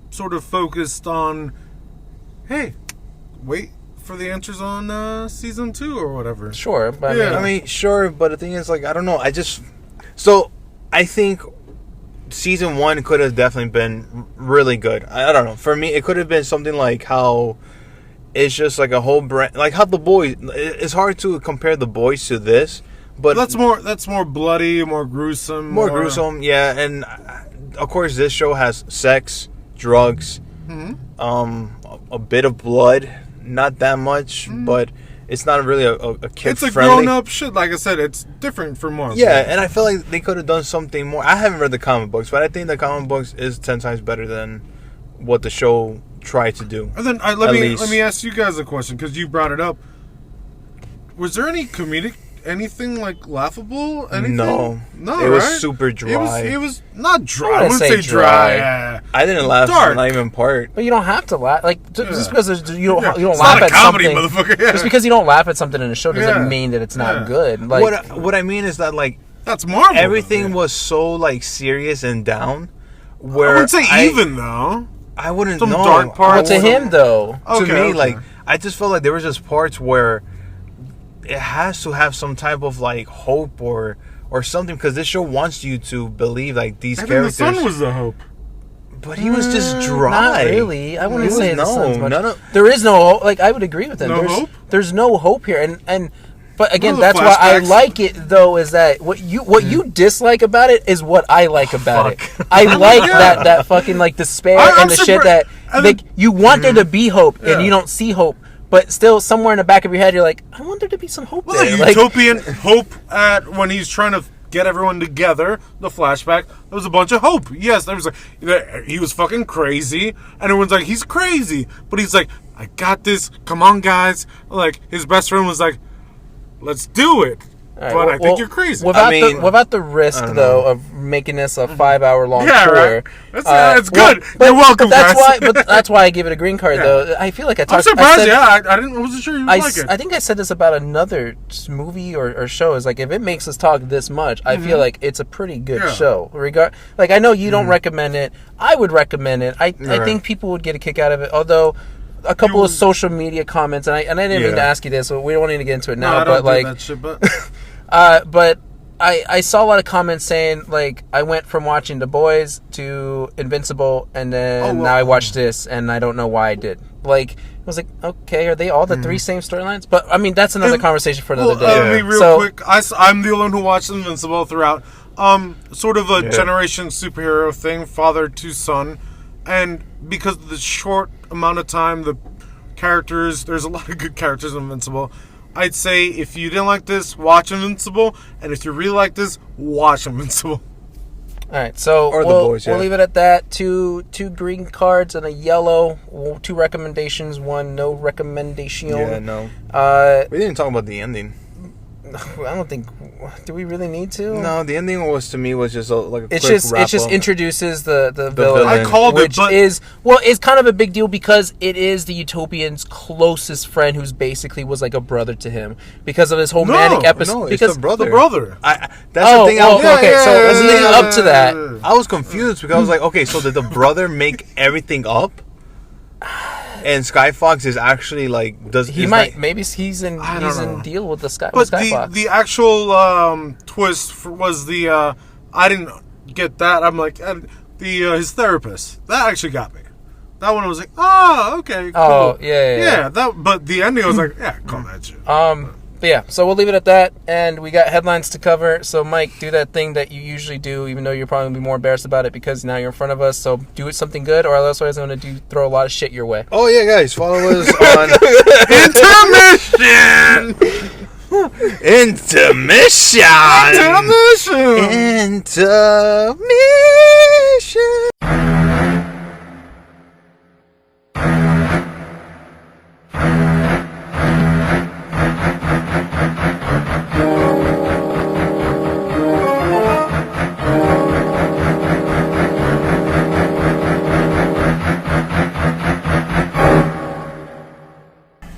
sort of focused on, hey, wait for the answers on season 2 or whatever. Sure. But I mean, sure, but the thing is, like, I don't know. So I think season 1 could have definitely been really good. I don't know. For me, it could have been something like how it's just like a whole brand, like how The Boys. It's hard to compare The Boys to this, but that's more bloody, more gruesome, yeah. And of course, this show has sex, drugs, a bit of blood, not that much, but it's not really a kid. It's a friendly. grown-up shit. Like I said, it's different from Marvel. Yeah, and I feel like they could have done something more. I haven't read the comic books, but I think the comic books is 10 times better than what the show tried to do. And then let me ask you guys a question because you brought it up. Was there any anything like laughable? Anything? No, it was super dry. It was not dry. I wouldn't say dry. I didn't laugh. Not even part. But you don't have to laugh. Like just because you don't it's laugh not a at comedy, something. Motherfucker. Yeah. Just because you don't laugh at something in a show doesn't mean that it's not good. Like what I mean is that, like, that's Marvel. Everything was so, like, serious and down. Where I wouldn't say even though. I wouldn't know. Some dark parts. Well, to him though. To me, like, I just felt like there was just parts where it has to have some type of, like, hope or something, because this show wants you to believe, like, these characters. The son was the hope. But he was just dry. Not really. I wouldn't say the son's much. There is no hope. Like, I would agree with him. There's no hope here. And but again, that's why I like it, though, is that what you dislike about it is what I like about it. I like that fucking, like, despair and the shit that, like, you want there to be hope and you don't see hope. But still, somewhere in the back of your head, you're like, I want there to be some hope there. The utopian hope at when he's trying to get everyone together, the flashback, there was a bunch of hope. Yes, there was he was fucking crazy, and everyone's like, he's crazy. But he's like, I got this, come on, guys. Like, his best friend was like, let's do it. Right, but I think you're crazy. Without the risk, though, of making this a 5-hour-long tour. Right. That's good. You're welcome, guys. But that's why I give it a green card, though. I feel like I'm surprised. I wasn't sure you would like it. I think I said this about another movie or show. Is like, if it makes us talk this much, I feel like it's a pretty good show. Like, I know you don't recommend it. I would recommend it. I think people would get a kick out of it. Although a couple of social media comments, and I didn't mean to ask you this, so we don't need to get into it now. No, but that shit, but but I saw a lot of comments saying, like, I went from watching The Boys to Invincible, and then now I watched this, and I don't know why I did. Like, I was like, okay, are they all the three same storylines? But, I mean, that's another conversation for another day. Let me real quick. I'm the only one who watched Invincible throughout. Sort of a generation superhero thing, father to son. And because of the short amount of time, the characters, there's a lot of good characters in Invincible. I'd say if you didn't like this, watch Invincible, and if you really like this, watch Invincible. All right, so we'll leave it at that. Two green cards and a yellow. 2 recommendations, 1 no recommendation. Yeah, no. We didn't talk about the ending. I don't think. Do we really need to? No, the ending was just like a quick wrap-up. It just introduces the villain. I called it, but it's kind of a big deal because it is the Utopian's closest friend, who's basically was like a brother to him because of his whole manic episode. No, because it's the brother. The brother. That's the thing. So leading up to that, I was confused because I was like, okay, so did the brother make everything up? And Skyfox is actually like maybe he's in deal with the Skyfox. But the actual twist was the I didn't get that. I'm like, and his therapist, that actually got me. That one I was like, oh, okay, cool. Oh, yeah. But the ending, I was like, yeah, call that shit. But yeah, so we'll leave it at that, and we got headlines to cover. So Mike, do that thing that you usually do, even though you're probably gonna be more embarrassed about it because now you're in front of us. So do it something good, or else I'm gonna throw a lot of shit your way. Oh yeah, guys, follow us on Intermission.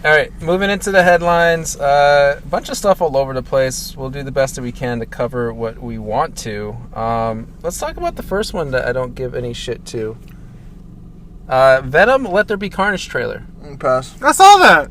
All right, moving into the headlines. A bunch of stuff all over the place. We'll do the best that we can to cover what we want to. Let's talk about the first one that I don't give any shit to. Venom, Let There Be Carnage trailer. Pass. I saw that.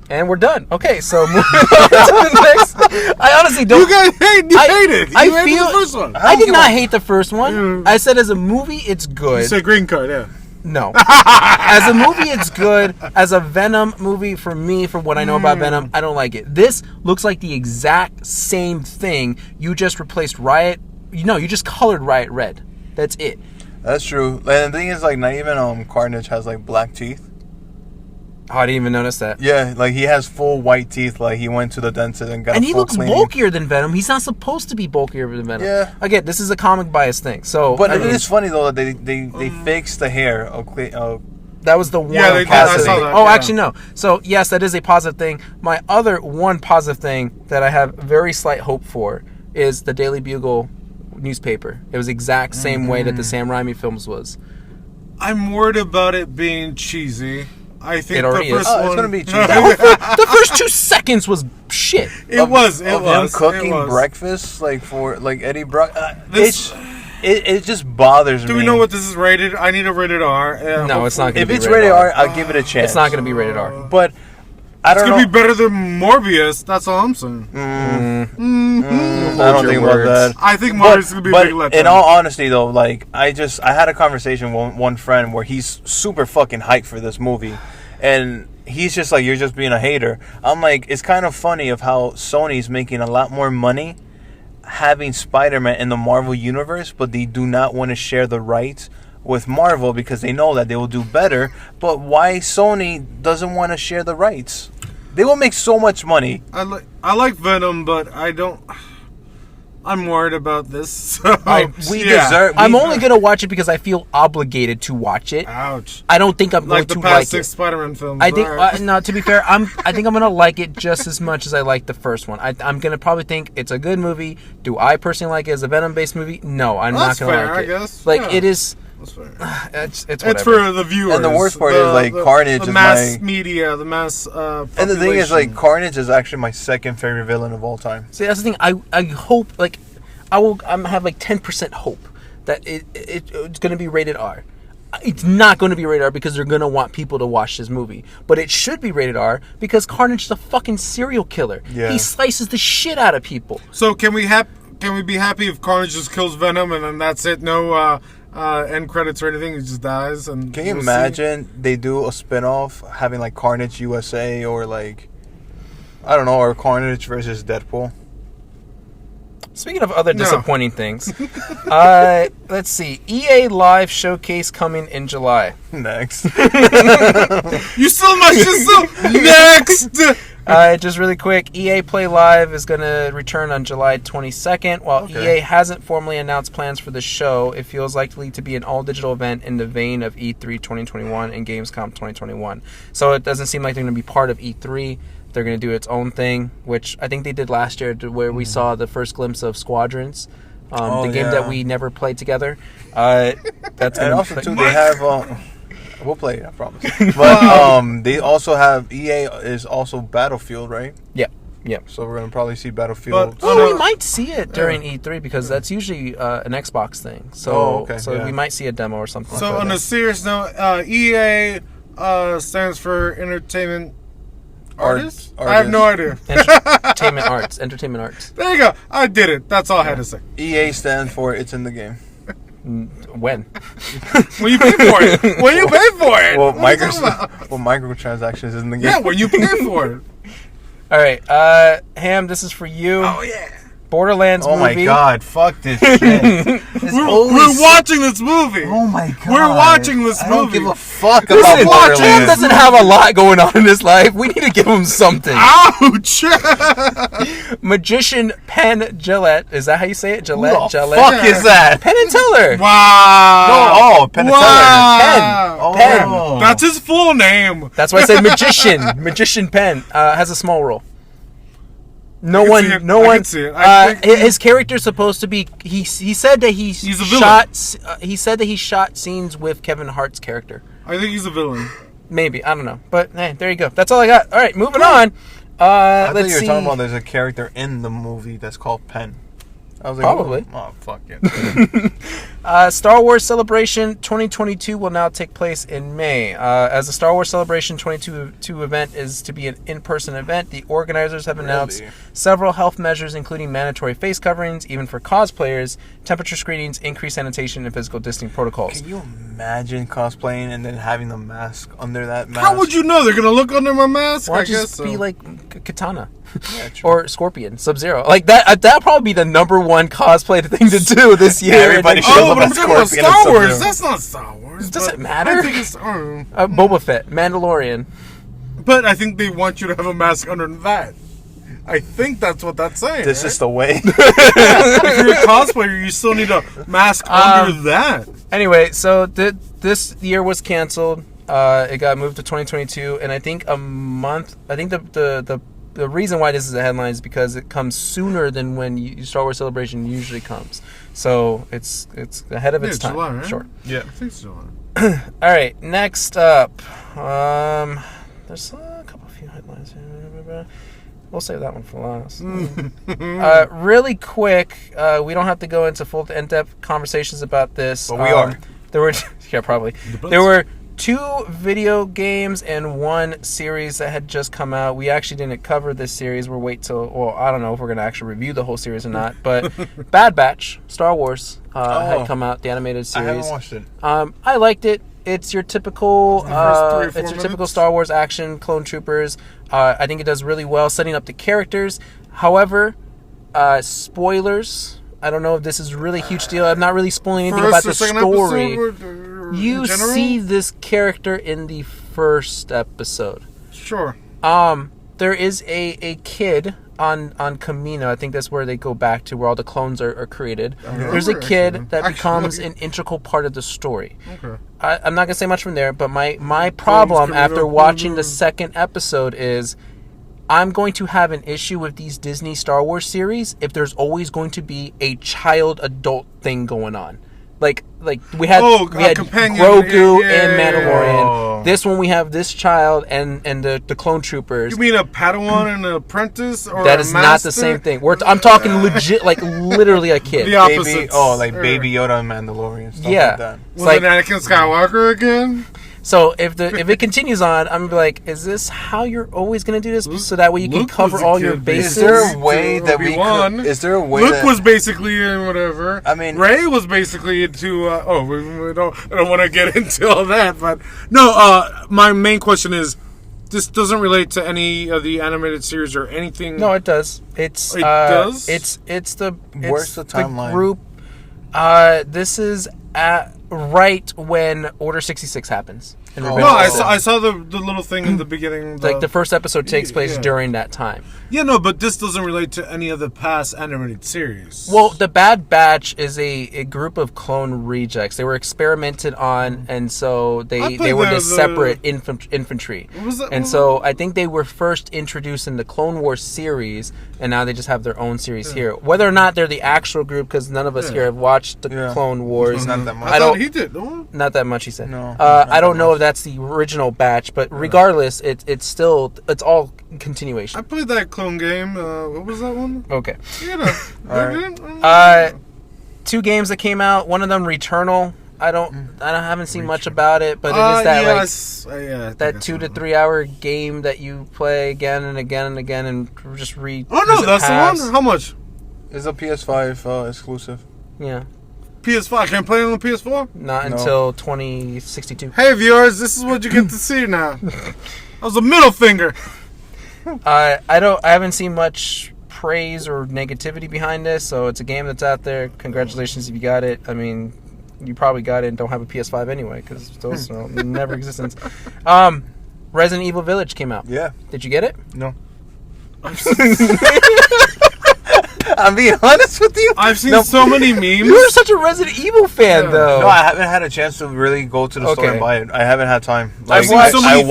And we're done. Okay, so moving on to the next. I honestly don't. You guys hate it. You hated the first one. I did not hate the first one. I said as a movie, it's good. You said green card, yeah. No. As a movie, it's good. As a Venom movie, for me, from what I know about Venom, I don't like it. This looks like the exact same thing. You just replaced Riot. You just colored Riot red. That's it. That's true. And the thing is, like, not even Carnage has, like, black teeth. Oh, I didn't even notice that. Yeah, like, he has full white teeth. Like, he went to the dentist and got And a he full looks cleaning. bulkier than Venom. He's not supposed to be bulkier than Venom. Yeah. Again, this is a comic bias thing. So, But it is funny, though, that they fixed the hair. that was the one Yeah, positive I saw thing. that, Oh, yeah. actually, no. So, yes, that is a positive thing. My other one positive thing that I have very slight hope for is the Daily Bugle newspaper. It was the exact same way that the Sam Raimi films was. I'm worried about it being cheesy. I think It already the first is. one... It's going to be cheesy. The first 2 seconds was shit. It was. Him cooking breakfast, like, for, like, Eddie Brock. It just bothers me. Do we know what this is rated? I need a rated R. No, it's not going to If be it's rated R, I'll give it a chance. It's not going to be rated R. But I It's don't going know. to be better than Morbius. That's all I'm saying. I don't think about that. I think Morbius is going to be a big letdown. In all honesty, though, like, I had a conversation with one friend where he's super fucking hyped for this movie. And he's just like, you're just being a hater. I'm like, it's kind of funny of how Sony's making a lot more money having Spider-Man in the Marvel Universe, but they do not want to share the rights with Marvel because they know that they will do better. But why Sony doesn't want to share the rights? They will make so much money. I like Venom, but I don't... I'm worried about this. So, I'm only going to watch it because I feel obligated to watch it. Ouch. I don't think I'm going Like to the like past it. 6 Spider-Man films. I think, no, to be fair, I think I'm going to like it just as much as I like the first one. I'm going to probably think it's a good movie. Do I personally like it as a Venom-based movie? No, I'm not going to like it. I guess. Like, Yeah. It is... That's fair. It's It's whatever. for the viewers. And the worst part is, like, Carnage the is mass my... media, the mass And the thing is, like, Carnage is actually my second favorite villain of all time. See, that's the thing. I hope, like... I'm have like 10% hope that it's going to be rated R. It's not going to be rated R because they're going to want people to watch this movie. But it should be rated R because Carnage is a fucking serial killer. Yeah. He slices the shit out of people. So can we be happy if Carnage just kills Venom and then that's it? No end credits or anything. He just dies. And Can you imagine they do a spin-off having, like, Carnage USA or, like, I don't know, or Carnage versus Deadpool? Speaking of other disappointing things, let's see. EA Live Showcase coming in July. Next. You still must just next. Just really quick, EA Play Live is going to return on July 22nd. While EA hasn't formally announced plans for the show, it feels likely to be an all-digital event in the vein of E3 2021 and Gamescom 2021. So it doesn't seem like they're going to be part of E3. They're going to do its own thing, which I think they did last year, where we saw the first glimpse of Squadrons, the game that we never played together. That's And also, too, they have... we'll play it, I promise. But they also have... EA is also Battlefield, right? Yeah. So we're going to probably see Battlefield. We might see it during E3 because that's usually an Xbox thing. So, we might see a demo or something. So on a serious note, EA stands for Entertainment Artist? I have no idea. Entertainment arts. There you go. I did it. That's all I had to say. EA stands for it's in the game. When? When you pay for it. When you pay for it. Well, microtransactions is in the game. Yeah, when you pay for it. All right, Ham, this is for you. Oh, yeah. Borderlands movie. Oh my god, fuck this shit. We're watching this movie. Oh my god. We're watching this movie. I don't give a fuck Listen, about Ham Borderlands. doesn't have a lot going on in his life. We need to give him something. Ouch! Magician Penn Jillette. Is that how you say it? Gillette? Who the Gillette? fuck is that? Penn and Teller. Wow. Penn Wow. Penn. Oh. That's his full name. That's why I said magician. Magician Penn has a small role. No I one. can see it. I think- His character's supposed to be. He said that he's a villain. shot. He said that he shot scenes with Kevin Hart's character. I think he's a villain. Maybe, I don't know, but hey, there you go. That's all I got. All right, moving on. I thought Let's you were see. talking about there's a character in the movie that's called Penn. I was like, Probably. Oh, fuck it. Star Wars Celebration 2022 will now take place in May. As the Star Wars Celebration 2022 event is to be an in-person event, the organizers have announced Really? several health measures, including mandatory face coverings, even for cosplayers, temperature screenings, increased sanitation, and physical distancing protocols. Can you imagine cosplaying and then having the mask under that mask? How would you know they're gonna look under my mask? Why I not just guess so. be like Katana? Yeah, true. Or Scorpion, Sub-Zero. Like that. That'd probably be the number one cosplay thing to do this year. Everybody should Oh, love but I'm that talking about Scorpion and Star Wars. Sub-Zero. That's not Star Wars. Does it but matter? I think it's, Boba Fett, Mandalorian. but I think they want you to have a mask under that. I think that's what that's saying. This right? is the way. If you're a cosplayer, you still need a mask under that. Anyway, so this year was canceled. It got moved to 2022, and I think a month. I think the reason why this is a headline is because it comes sooner than when Star Wars Celebration usually comes. So it's ahead of its time. July, right? Sure. Yeah, I think so. All right. Next up, there's a few headlines here. We'll save that one for last. Really quick, we don't have to go into full in-depth conversations about this. But we are. There were probably. There were 2 video games and 1 series that had just come out. We actually didn't cover this series. We'll wait till. Well, I don't know if we're going to actually review the whole series or not. But Bad Batch, Star Wars, had come out. The animated series. I haven't watched it. I liked it. It's your typical. first 3 or 4 typical minutes? Star Wars action, clone troopers. I think it does really well setting up the characters. However, spoilers. I don't know if this is really a huge deal. I'm not really spoiling anything about the story. You see this character in the first episode. Sure. There is a kid on Kamino. I think that's where they go back to, where all the clones are created. There's a kid that becomes an integral part of the story. Okay. I'm not gonna say much from there, but my problem after watching the second episode is I'm going to have an issue with these Disney Star Wars series if there's always going to be a child adult thing going on. Like we had companion, Grogu yeah. and Mandalorian. Oh. This one we have this child and the clone troopers. You mean a Padawan and an apprentice, or That a is master? not the same thing. I'm talking legit, like literally a kid. The opposites. Baby Yoda and Mandalorian. Stuff Yeah. like that. Was Like- it Anakin Skywalker again? So if it continues on, I'm gonna be like, is this how you're always gonna do this? So that way you can Luke cover was a all your kid, bases. Is there a way that we Obi-Wan. could... Is there a way Luke that... was basically in whatever. I mean- Rey was basically into. We don't. I don't want to get into all that, but no. My main question is, this doesn't relate to any of the animated series or anything. No, it does. It does? It's Where's the timeline? group. This is right when Order 66 happens. in No, Revenge I of the Sith. saw the little thing in the beginning. Like the first episode takes place Yeah. during that time. Yeah, no, but this doesn't relate to any of the past animated series. Well, the Bad Batch is a group of clone rejects. They were experimented on, and so I they played were the this separate infantry. What was that- And what so I think they were first introduced in the Clone Wars series, and now they just have their own series here. Whether or not they're the actual group, because none of us here have watched the Yeah. Clone Wars. It's not that much. I don't- thought he did. No? Not that much, he said. No, I don't know if that's the original batch, but regardless, it's all continuation. I played that clone game. What was that one? Okay. You know. Two games that came out. One of them, Returnal. haven't seen much about it, but it is that that 2 to 3 hour game that you play again and again and again and just read. Oh no, that's the one. How much? It's a PS5 exclusive. Yeah. PS5. Can't play it on the PS4? Not until 2062. Hey viewers, this is what you get to see now. That was a middle finger. I haven't seen much praise or negativity behind this, so it's a game that's out there. Congratulations if you got it. I mean, you probably got it and don't have a PS5 anyway, because those never existence. Resident Evil Village came out. Yeah. Did you get it? No. I'm being honest with you. I've seen so many memes. You're such a Resident Evil fan, though. No, I haven't had a chance to really go to the store and buy it. I haven't had time. I've seen so many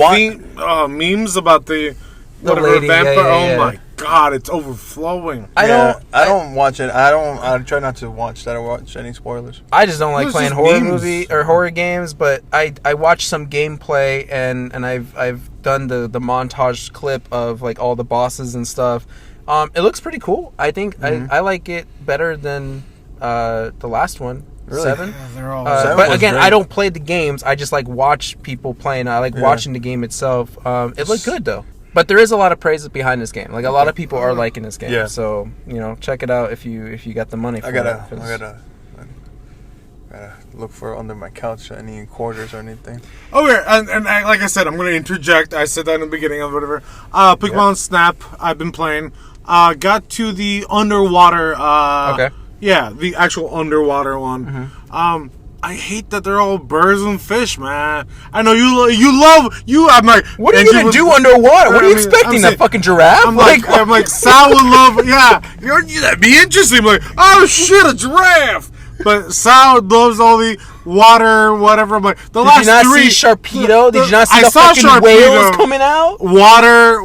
memes about the lady, vampire. yeah. Oh my god, it's overflowing. I don't watch it. I try not to watch that or watch any spoilers. I just don't like playing horror games, but I watched some gameplay and I've done the montage clip of like all the bosses and stuff. It looks pretty cool. I think I like it better than the last one. Really? 7. Yeah, they're all but again, great. I don't play the games. I just like watch people playing. I like watching the game itself. It looked good though. But there is a lot of praise behind this game. Like a lot of people are liking this game. Yeah. So check it out if you got the money. I gotta look for under my couch any quarters or anything. Oh yeah, and like I said, I'm gonna interject. I said that in the beginning of whatever. Pokemon Snap. I've been playing. Got to the underwater. Okay. Yeah, the actual underwater one. Mm-hmm. I hate that they're all birds and fish, man. I know you love. I'm like, what are you gonna do underwater? What are you expecting? A fucking giraffe? I'm like, Sal would love. Yeah, that'd be interesting. I'm like, oh shit, a giraffe. But Sal loves all the water, whatever. But Did you not see Sharpedo? Did you not see the fucking whales coming out? Water.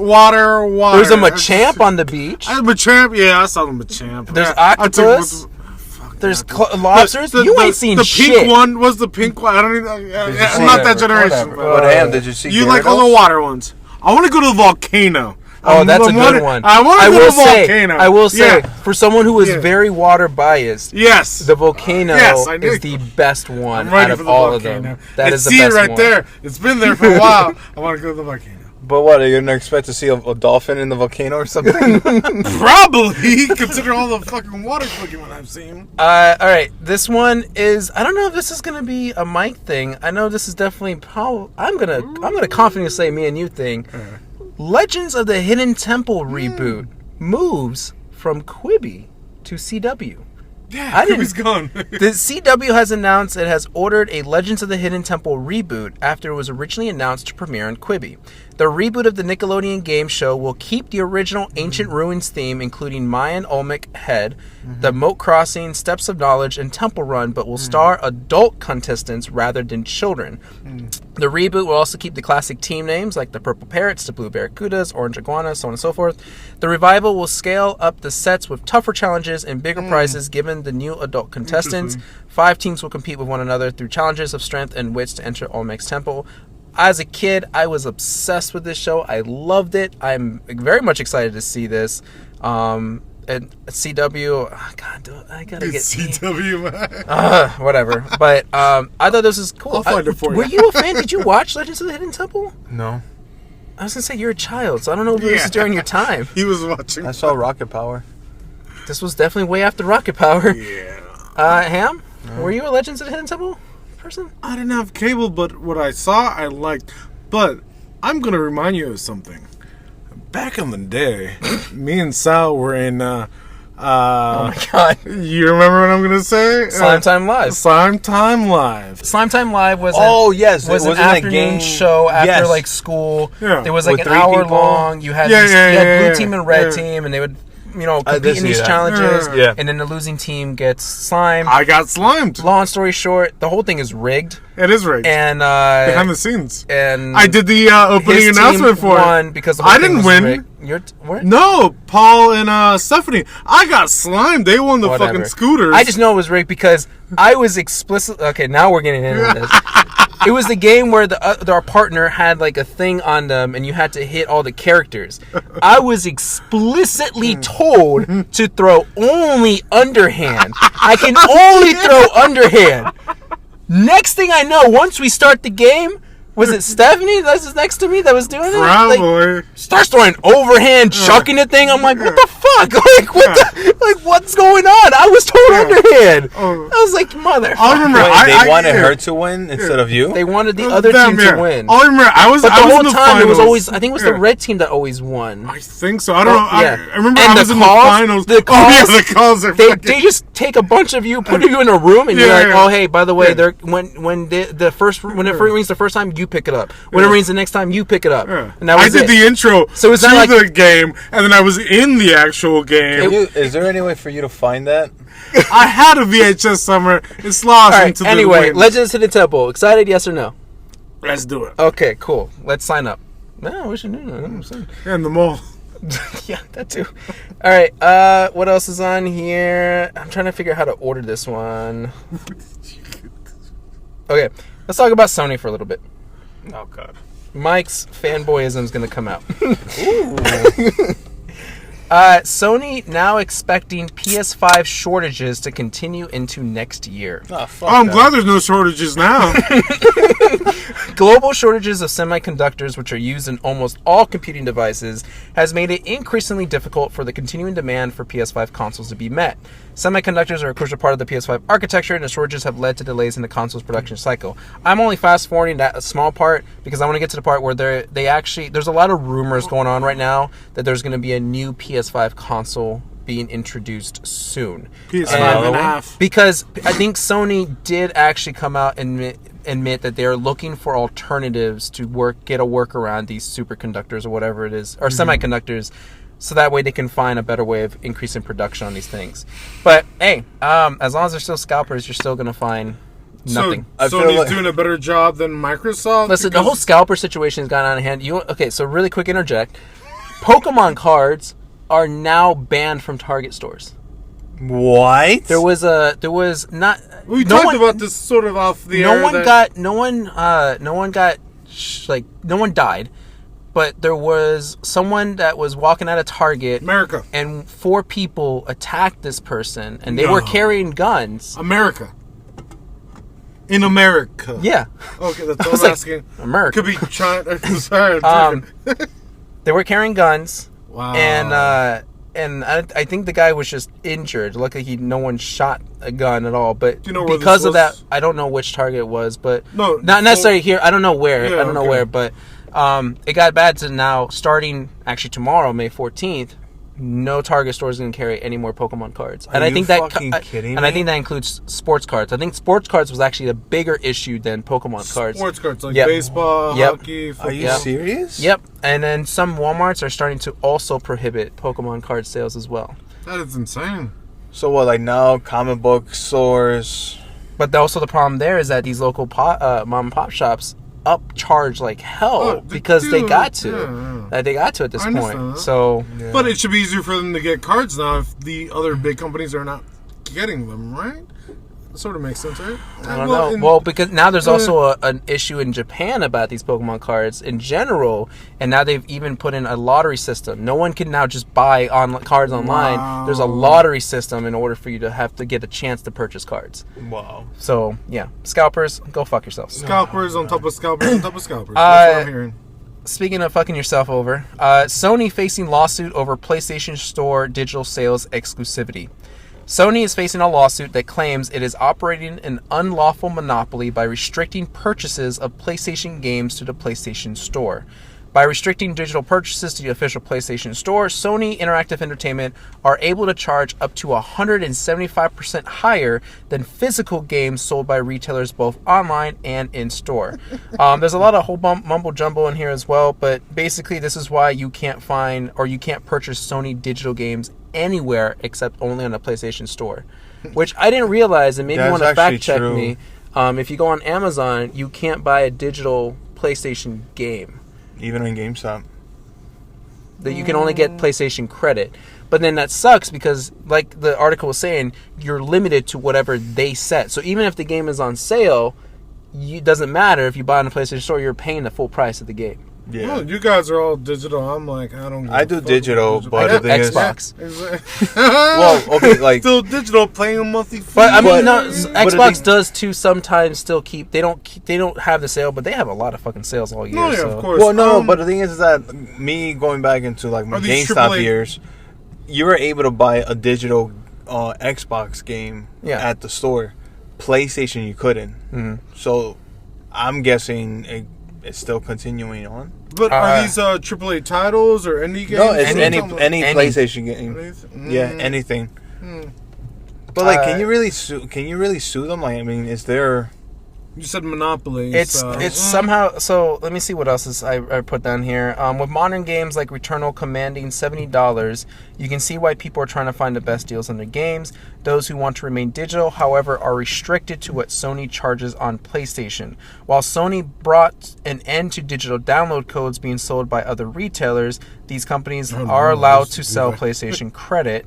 There's a Machamp on the beach. Machamp, yeah, I saw the Machamp. There's octopus. There's lobsters. You ain't seen shit. The pink one was the pink one. I don't even. I'm not that generation. But did you see? You like all the water ones? I want to go to the volcano. Oh, that's a good one. I want to go to the volcano. I will say, for someone who is very water biased, yes, the volcano is the best one out of all of them. That is the best one. Right there. It's been there for a while. I want to go to the volcano. But what, are you going to expect to see a dolphin in the volcano or something? Probably, consider all the fucking water Pokemon I've seen. All right, this one is, I don't know if this is going to be a Mike thing. I know this is definitely, I'm gonna confidently say me and you thing. Legends of the Hidden Temple reboot moves from Quibi to CW. Yeah, Quibi's gone. The CW has announced it has ordered a Legends of the Hidden Temple reboot after it was originally announced to premiere on Quibi. The reboot of the Nickelodeon game show will keep the original Ancient Ruins theme, including Mayan Olmec Head, the Moat Crossing, Steps of Knowledge, and Temple Run, but will star adult contestants rather than children. The reboot will also keep the classic team names like the Purple Parrots, the Blue Barracudas, Orange Iguanas, so on and so forth. The revival will scale up the sets with tougher challenges and bigger prizes given the new adult contestants. 5 teams will compete with one another through challenges of strength and wits to enter Olmec's temple. As a kid, I was obsessed with this show. I loved it. I'm very much excited to see this. And CW, I gotta get CW, man. Whatever. But I thought this was cool. I'll find it for you. Were you a fan? Did you watch Legends of the Hidden Temple? No. I was gonna say you're a child, so I don't know if this was during your time. He was watching. I saw Rocket Power. This was definitely way after Rocket Power. Yeah. Ham, were you a Legends of the Hidden Temple person? I didn't have cable, but what I saw, I liked. But I'm gonna remind you of something. Back in the day, me and Sal were in. Oh my god! You remember what I'm gonna say? Slime Time Live. Slime Time Live. Slime Time Live was was an afternoon show after like school. Yeah. There was like an hour long. You had blue team and red team, and they would compete in these challenges. Yeah. And then the losing team gets slimed. I got slimed. Long story short, the whole thing is rigged. It is rigged. And behind the scenes. And I did the opening announcement for it. Because I didn't win. What? No, Paul and Stephanie. I got slimed. They won the fucking scooters. I just know it was rigged because I was explicit. Okay, now we're getting into this. It was the game where our partner had like a thing on them, and you had to hit all the characters. I was explicitly told to throw only underhand. I can only throw underhand. Next thing I know, once we start the game, was it Stephanie that was next to me that was doing it? Probably. Starts throwing overhand, chucking the thing. I'm like, what the fuck? What's going on? I was told underhand. I was like, mother. I remember. They wanted her to win instead of you. They wanted the other team to win. I remember. But the whole in the time finals. it was always. I think it was the red team that always won. I think so. I don't know. Yeah. I remember And I was the in calls, the finals. the calls, the calls are they just take a bunch of you, put you in a room, and you're like, yeah. oh hey, by the way, they're when it rings the first time, you pick it up. When it rings the next time, you pick it up. Yeah. And that was I did the intro So it's not to like the game, and then I was in the actual game. Is there any way for you to find that? I had a VHS somewhere. It's lost all right. into the Anyway, wind. Legends of the Temple. Excited? Yes or no? Let's do it. Okay, cool. Let's sign up. No, we should do that. And the mall. Yeah, that too. All right. What else is on here? I'm trying to figure out how to order this one. Okay, let's talk about Sony for a little bit. Oh God. Mike's fanboyism is going to come out. Sony now expecting PS5 shortages to continue into next year. I'm glad there's no shortages now. Global shortages of semiconductors, which are used in almost all computing devices, has made it increasingly difficult for the continuing demand for PS5 consoles to be met. Semiconductors are a crucial part of the PS5 architecture, and the shortages have led to delays in the console's production cycle. I'm only fast-forwarding that a small part because I want to get to the part where there's a lot of rumors going on right now that there's going to be a new PS5 console being introduced soon. PS5 and a half. Because I think Sony did actually come out and admit that they're looking for alternatives to get a workaround these superconductors or whatever it is, or semiconductors, so that way they can find a better way of increasing production on these things. But hey, as long as they're still scalpers, you're still going to find nothing. So Sony's doing a better job than Microsoft? Listen, the whole scalper situation has gotten out of hand. Okay, so really quick interject. Pokemon cards are now banned from Target stores. What? There was not. We talked about this sort of off the air. No one died, but there was someone that was walking out of Target. America. And 4 people attacked this person, and they were carrying guns. America. In America. Yeah. Okay, that's all I'm asking. America. Could be China. Sorry. They were carrying guns. Wow. And I think the guy was just injured. Luckily, no one shot a gun at all. But do you know where because this of was? that, I don't know which Target it was. But no, not necessarily here. I don't know where. Yeah, I don't know where. But it got bad to now, starting actually tomorrow, May 14th, no Target store is going to carry any more Pokemon cards. Are you fucking kidding me? And I think that includes sports cards. I think sports cards was actually a bigger issue than Pokemon cards. Sports cards like baseball, hockey, football. Are you serious? Yep. And then some Walmarts are starting to also prohibit Pokemon card sales as well. That is insane. So what, like now comic book stores? But also the problem there is that these local mom and pop shops upcharge like hell because they got to. They got to at this point. So, but it should be easier for them to get cards now if the other big companies are not getting them, right? That sort of makes sense, right? I don't know. Well, because now there's also an issue in Japan about these Pokemon cards in general, and now they've even put in a lottery system. No one can now just buy cards online. Wow. There's a lottery system in order for you to have to get a chance to purchase cards. Wow. So, yeah. Scalpers, go fuck yourselves. Scalpers on top of scalpers on top of scalpers. That's what I'm hearing. Speaking of fucking yourself over, Sony facing lawsuit over PlayStation Store digital sales exclusivity. Sony is facing a lawsuit that claims it is operating an unlawful monopoly by restricting purchases of PlayStation games to the PlayStation Store. By restricting digital purchases to the official PlayStation Store, Sony Interactive Entertainment are able to charge up to 175% higher than physical games sold by retailers both online and in-store. There's a lot of whole mumble jumble in here as well, but basically this is why you can't find or you can't purchase Sony digital games anywhere except only on the PlayStation Store, which I didn't realize, and maybe you want to fact check me. If you go on Amazon, you can't buy a digital PlayStation game. Even on GameStop. That you can only get PlayStation credit. But then that sucks because, like the article was saying, you're limited to whatever they set. So even if the game is on sale, it doesn't matter if you buy it on the PlayStation Store, you're paying the full price of the game. Yeah. Well, you guys are all digital. I'm like, I don't. I do digital, but I the thing got Xbox. well, okay, like still digital, paying a monthly fee. But I mean, But- no, but the Xbox thing- does too. Sometimes still keep. They don't have the sale, but they have a lot of fucking sales all year. No, yeah, so. of course. well, no, but the thing is that me going back into like my Are these GameStop AAA years, you were able to buy a digital Xbox game Yeah. at the store. PlayStation, you couldn't. Mm-hmm. So, I'm guessing it's still continuing on. But are these AAA titles or indie games? No, it's Any- any PlayStation game. Anything? Yeah, Mm. anything. But like, Uh, can you really sue? Can you really sue them? Like, I mean, is there? You said Monopoly. It's so- somehow. So let me see what else is I put down here. With modern games like Returnal commanding $70, you can see why people are trying to find the best deals on their games. Those who want to remain digital, however, are restricted to what Sony charges on PlayStation. While Sony brought an end to digital download codes being sold by other retailers, these companies are allowed to sell PlayStation credit.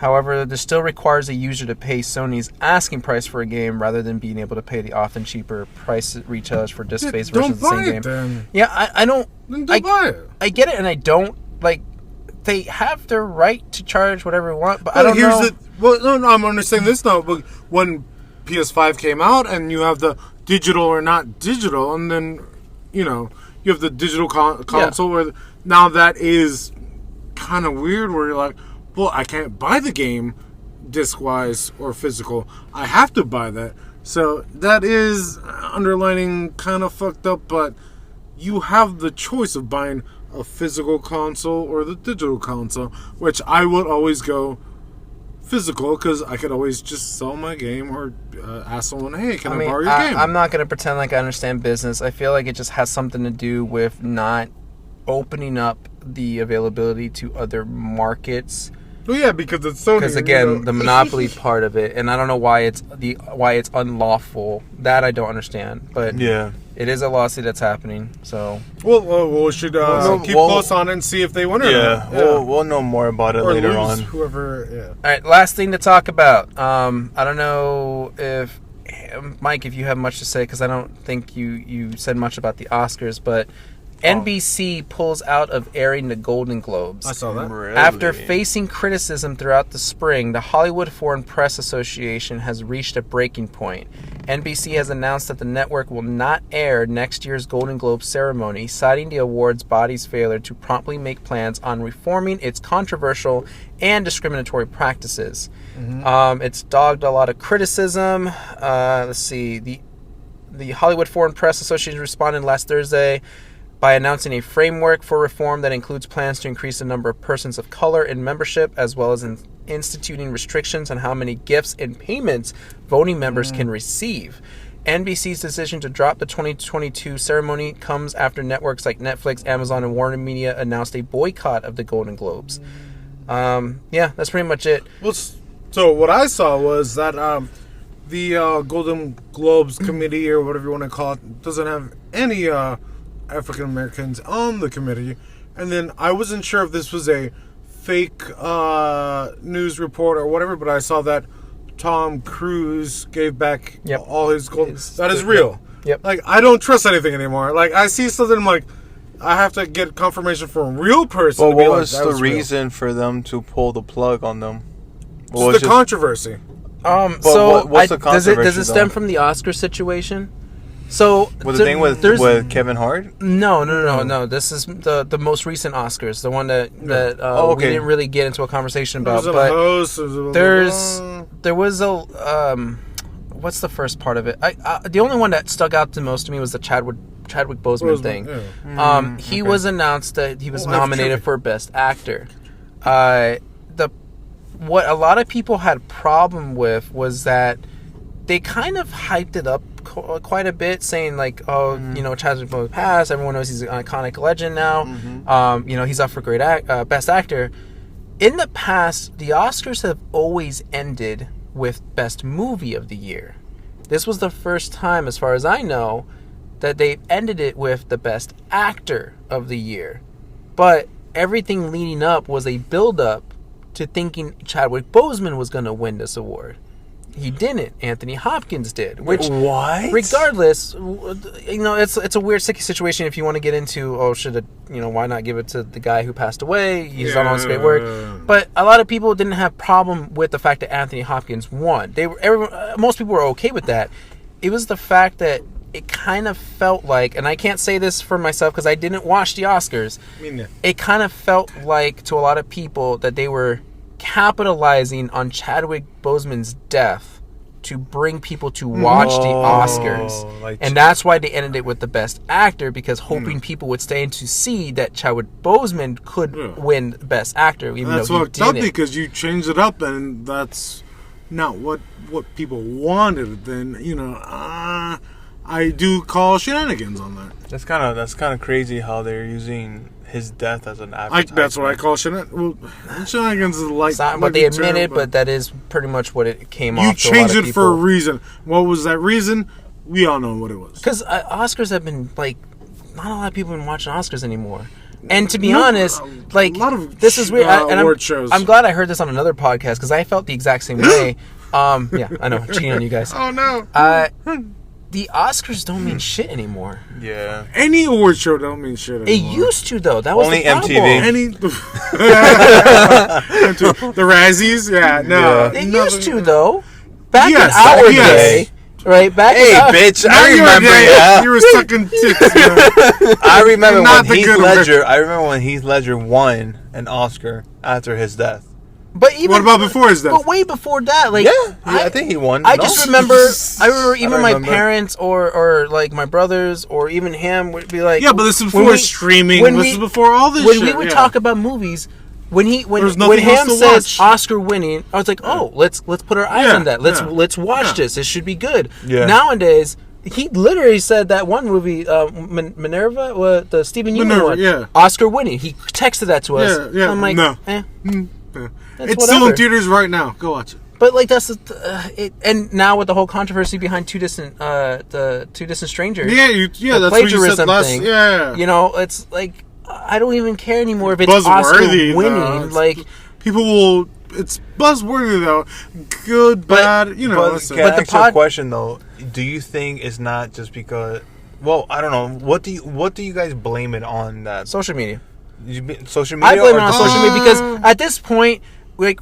However, this still requires a user to pay Sony's asking price for a game rather than being able to pay the often cheaper price at retailers for disc-based versions of the same game. Then. Yeah, I don't. Then don't buy it. I get it, and I don't like. They have their right to charge whatever they want, but I But don't know. Well, no, I'm understanding this now. But when PS5 came out, and you have the digital or not digital, and then you have the digital console, where now that is kind of weird. Where you're like, well, I can't buy the game disc-wise or physical. I have to buy that. So that is underlining kind of fucked up, but you have the choice of buying a physical console or the digital console, which I would always go physical because I could always just sell my game or ask someone, hey, can I borrow your game? I'm not going to pretend like I understand business. I feel like it just has something to do with not opening up the availability to other markets. Well, yeah, because it's Sony. Because again, the monopoly part of it, and I don't know why it's unlawful. That I don't understand, but Yeah. it is a lawsuit that's happening. So we should keep close on it and see if they win or Yeah, not. we'll know more about it Or later lose, on. whoever. Yeah. all right, last thing to talk about. I don't know if Mike, if you have much to say, because I don't think you said much about the Oscars, but NBC pulls out of airing the Golden Globes. I saw that. After facing criticism throughout the spring, the Hollywood Foreign Press Association has reached a breaking point. NBC has announced that the network will not air next year's Golden Globe ceremony, citing the awards body's failure to promptly make plans on reforming its controversial and discriminatory practices. It's dogged a lot of criticism. Let's see. The Hollywood Foreign Press Association responded last Thursday by announcing a framework for reform that includes plans to increase the number of persons of color in membership, as well as instituting restrictions on how many gifts and payments voting members can receive. NBC's decision to drop the 2022 ceremony comes after networks like Netflix, Amazon, and Warner Media announced a boycott of the Golden Globes. Yeah, that's pretty much it. Well, so what I saw was that the Golden Globes committee, or whatever you want to call it, doesn't have any African Americans on the committee. And then I wasn't sure if this was a fake news report or whatever, but I saw that Tom Cruise gave back all his gold. That is real. Yep. Like, I don't trust anything anymore. Like, I see something, I'm like, I have to get confirmation from a real person. Well, to be what like, was that the was real. reason for them to pull the plug on them? It's the controversy. what's the does it controversy, stem though? from the Oscar situation? So Was the thing with Kevin Hart? No. This is the most recent Oscars, the one that we didn't really get into a conversation about. But there was a what's the first part of it? The only one that stuck out the most to me was the Chadwick Boseman thing. Yeah. He was announced that he was nominated for Best Actor. What a lot of people had a problem with was that they kind of hyped it up quite a bit, saying like, Chadwick Boseman passed. Everyone knows he's an iconic legend now. He's up for Best Actor. In the past, the Oscars have always ended with Best Movie of the Year. This was the first time, as far as I know, that they've ended it with the Best Actor of the Year. But everything leading up was a build-up to thinking Chadwick Boseman was going to win this award. he didn't. Anthony Hopkins did. Which, what? regardless, it's a weird, sticky situation if you want to get into, why not give it to the guy who passed away? He's done all this great work. But a lot of people didn't have problem with the fact that Anthony Hopkins won. Most people were okay with that. It was the fact that it kind of felt like, and I can't say this for myself because I didn't watch the Oscars. It kind of felt like to a lot of people that they were capitalizing on Chadwick Boseman's death to bring people to watch the Oscars. And that's why they ended it with the best actor, because hoping people would stay in to see that Chadwick Boseman could win best actor, even that's though he fucked up didn't. because you changed it up and that's not what people wanted. Then I do call shenanigans on that. That's kind of crazy how they're using his death as an advertisement. That's what I call shenanigans. Well, shenanigans is like it's not what they admitted, but that is pretty much what it came off. You changed it for a reason. What was that reason? We all know what it was. Because Oscars have been not a lot of people have been watching Oscars anymore. And to be honest, a lot of this is weird. Award shows. I'm glad I heard this on another podcast because I felt the exact same way. Yeah, I know, cheating on you guys. Oh no. The Oscars don't mean shit anymore. Yeah. Any award show don't mean shit anymore. It used to, though. That was only the problem. MTV. The Razzies? Yeah, no. It used to, though. Back Yes, in our yes. day. Right? Back Hey, in our... bitch, I remember that. You were sucking tits, man. I remember Not when the Heath good Ledger. I remember when Heath Ledger won an Oscar after his death. But even, what about before his death? But way before that, I think he won. I just remember. I remember even my remember. parents or my brothers or even him would be like, yeah, but this is before streaming. This is before all this. When shit, we would talk about movies, when nothing Ham else to says watch. Oscar winning, I was like, oh, let's put our eyes on that. Let's watch this. It should be good. Yeah. Nowadays, he literally said that one movie, Minerva, the Stephen Yeun one, Oscar winning. He texted that to us. Yeah. I'm like, no. It's still in theaters right now. Go watch it. But that's and now with the whole controversy behind Two Distant Strangers. Yeah, that's what you said last. Thing, Yeah, it's like I don't even care anymore if it's buzzworthy, Oscar winning. Like people will. It's buzzworthy though. Good, bad. But the actual question though, do you think it's not just because? Well, I don't know. What do you guys blame it on? That social media. Social media. I blame it on social media because at this point, we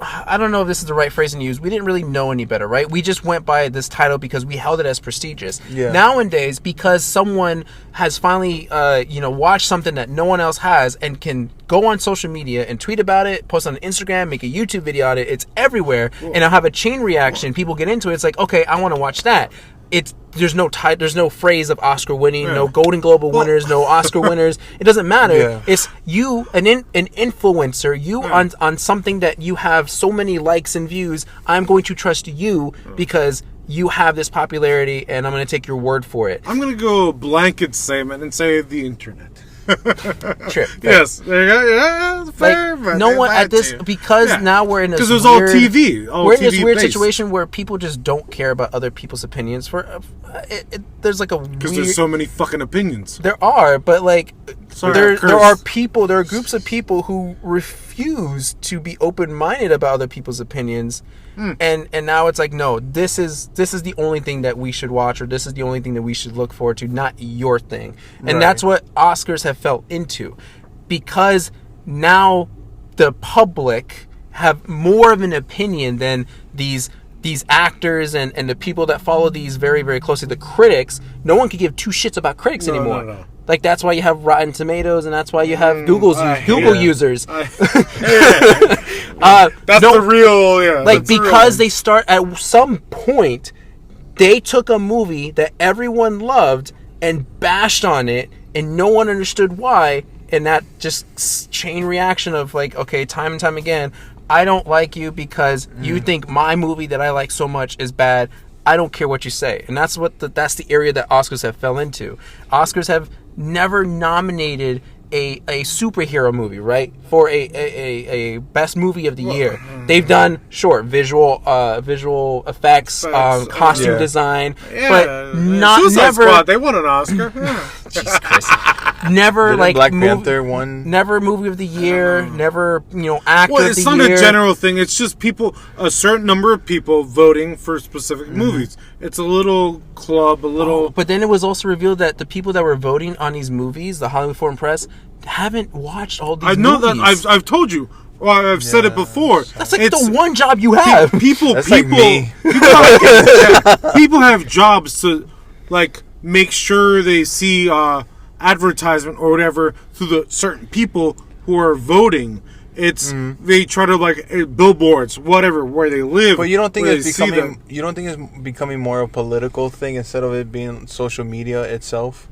I don't know if this is the right phrase to use. We didn't really know any better, right? We just went by this title because we held it as prestigious. Yeah. Nowadays, because someone has finally, watched something that no one else has and can go on social media and tweet about it, post on Instagram, make a YouTube video on it. It's everywhere, and I'll have a chain reaction. People get into it. It's like, okay, I want to watch that. There's no phrase of Oscar winning, no Golden Globe winners, no Oscar winners. It doesn't matter. Yeah. It's you, an influencer, you on something that you have so many likes and views. I'm going to trust you because you have this popularity, and I'm going to take your word for it. I'm going to go blanket statement and say the internet. Sure. Yes. There you go. Yeah, fair. Like, no one at this because now we're in this because it was weird, all TV. We're in this weird situation where people just don't care about other people's opinions. There's like a because there's so many fucking opinions. There are, but there are groups of people who refuse to be open-minded about other people's opinions. And now it's like, no, this is the only thing that we should watch, or this is the only thing that we should look forward to, not your thing. And that's what Oscars have fell into, because now the public have more of an opinion than these actors and the people that follow these very, very closely. The critics, no one can give two shits about critics anymore. No. Like, that's why you have Rotten Tomatoes, and that's why you have Google users. That's the real, because they start at some point, they took a movie that everyone loved and bashed on it, and no one understood why, and that just chain reaction of like, okay, time and time again, I don't like you because you think my movie that I like so much is bad. I don't care what you say. And that's that's the area that Oscars have fell into. Oscars have never nominated a superhero movie, right, for a best movie of the year. They've done visual effects, costume design, but Suicide never. Squad, they won an Oscar. Jesus Christ. never Didn't like Black Panther won? never movie of the year, never actor Well, of it's the not year. a general thing. It's just people, a certain number of people voting for specific movies. It's a little club, a little. But then it was also revealed that the people that were voting on these movies, the Hollywood Foreign Press, haven't watched all these I know movies. that I've told you. Well, I've said it before. That's like the one job you have. That's like me. People have jobs to like make sure they see advertisement or whatever through the certain people who are voting. It's they try to like billboards, whatever, where they live. But you don't think where it's they see becoming? them. You don't think it's becoming more a political thing instead of it being social media itself?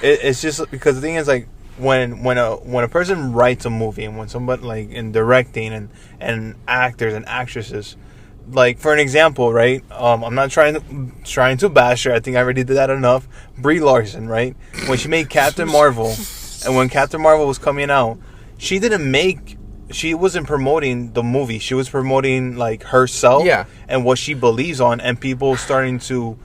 It's just because the thing is like when a person writes a movie and when somebody like in directing and actors and actresses, like for an example, right? I'm not trying to bash her. I think I already did that enough. Brie Larson, right? When she made Captain Marvel, and when Captain Marvel was coming out, she wasn't promoting the movie. She was promoting like herself and what she believes on, and people starting to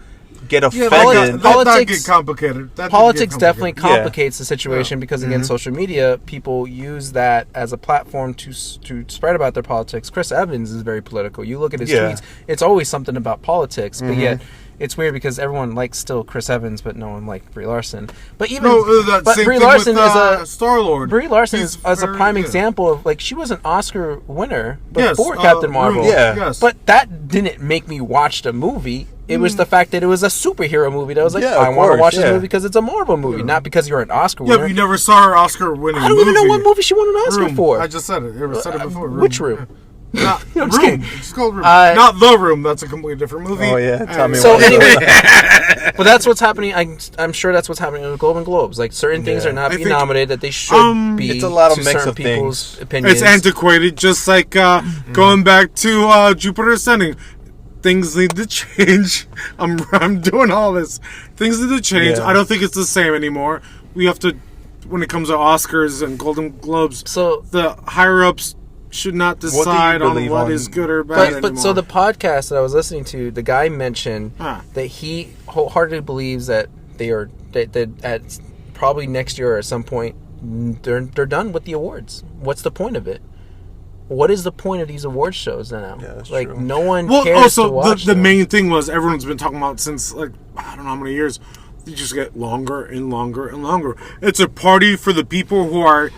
get offended. That get complicated. Politics definitely complicates the situation because again, social media, people use that as a platform to spread about their politics. Chris Evans is very political. You look at his tweets; it's always something about politics. But yet, it's weird because everyone likes still Chris Evans, but no one liked Brie Larson. But even Brie Larson is a Star-Lord. Brie Larson is a prime example of like she was an Oscar winner before Captain Marvel. Yes. But that didn't make me watch the movie. It was the fact that it was a superhero movie that I was like, I want to watch this movie because it's a Marvel movie, not because you're an Oscar winner. Yeah, but you never saw her Oscar-winning movie. I don't even know what movie she won an Oscar for. I just said it. I said it before. Which Room? Not I'm just Room. kidding. It's called Room. Not The Room. That's a completely different movie. Oh yeah, tell me. So anyway, but that's what's happening. I'm sure that's what's happening in the Golden Globes. Like certain things are not being nominated that they should be. It's a lot of to mix certain of people's things. opinions. It's antiquated, just like going back to Jupiter Ascending. Things need to change. I'm doing all this. Things need to change. Yeah. I don't think it's the same anymore. We have to, when it comes to Oscars and Golden Globes, So the higher ups should not decide on what is good or bad anymore. But so the podcast that I was listening to, the guy mentioned that he wholeheartedly believes that they are that at probably next year or at some point they're done with the awards. What's the point of it? What is the point of these award shows now? Yeah, that's like true. no one well, cares also to watch the them. main thing was everyone's been talking about since like I don't know how many years. You just get longer and longer and longer. It's a party for the people who are.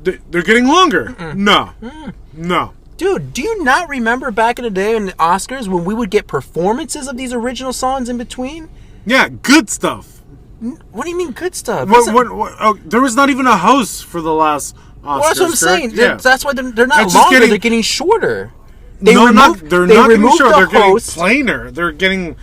They're getting longer. No. Dude, do you not remember back in the day in the Oscars when we would get performances of these original songs in between? Yeah, good stuff. What do you mean good stuff? There was not even a host for the last Oscars. Well, that's what I'm saying. Yeah. That's why they're not It's just longer. getting- They're getting shorter. They're not getting removed short. the They're getting host. plainer. They're getting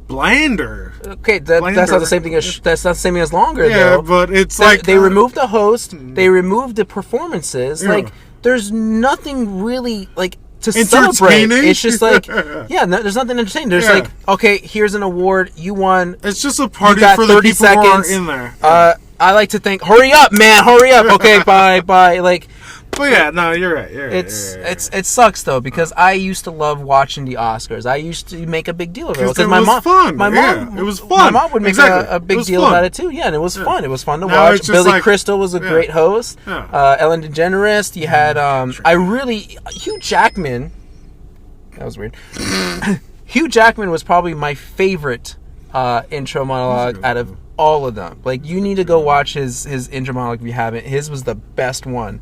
blander. Okay, that's not the same thing as that's not the same thing as longer. Yeah, though. but it's like they removed the host. They removed the performances. Yeah. Like there's nothing really like to celebrate. Entertaining? It's just like there's nothing entertaining. There's like okay, here's an award. You won. It's just a party You got for the 30 people seconds. who are in there. I like to think. Hurry up, man! Hurry up. Okay, bye. Like. But yeah, no, you're right. It sucks though because I used to love watching the Oscars. I used to make a big deal of it Because my it was mom, fun. my mom, Yeah, it was My fun. mom would make Exactly. a big It was deal fun. about it too. Yeah, and it was fun. It was fun to Now watch. it's just Billy like- Crystal was a great host. Yeah. Ellen DeGeneres. You had Hugh Jackman. That was weird. Hugh Jackman was probably my favorite intro monologue out of all of them. Like you need to go watch his intro monologue if you haven't. His was the best one.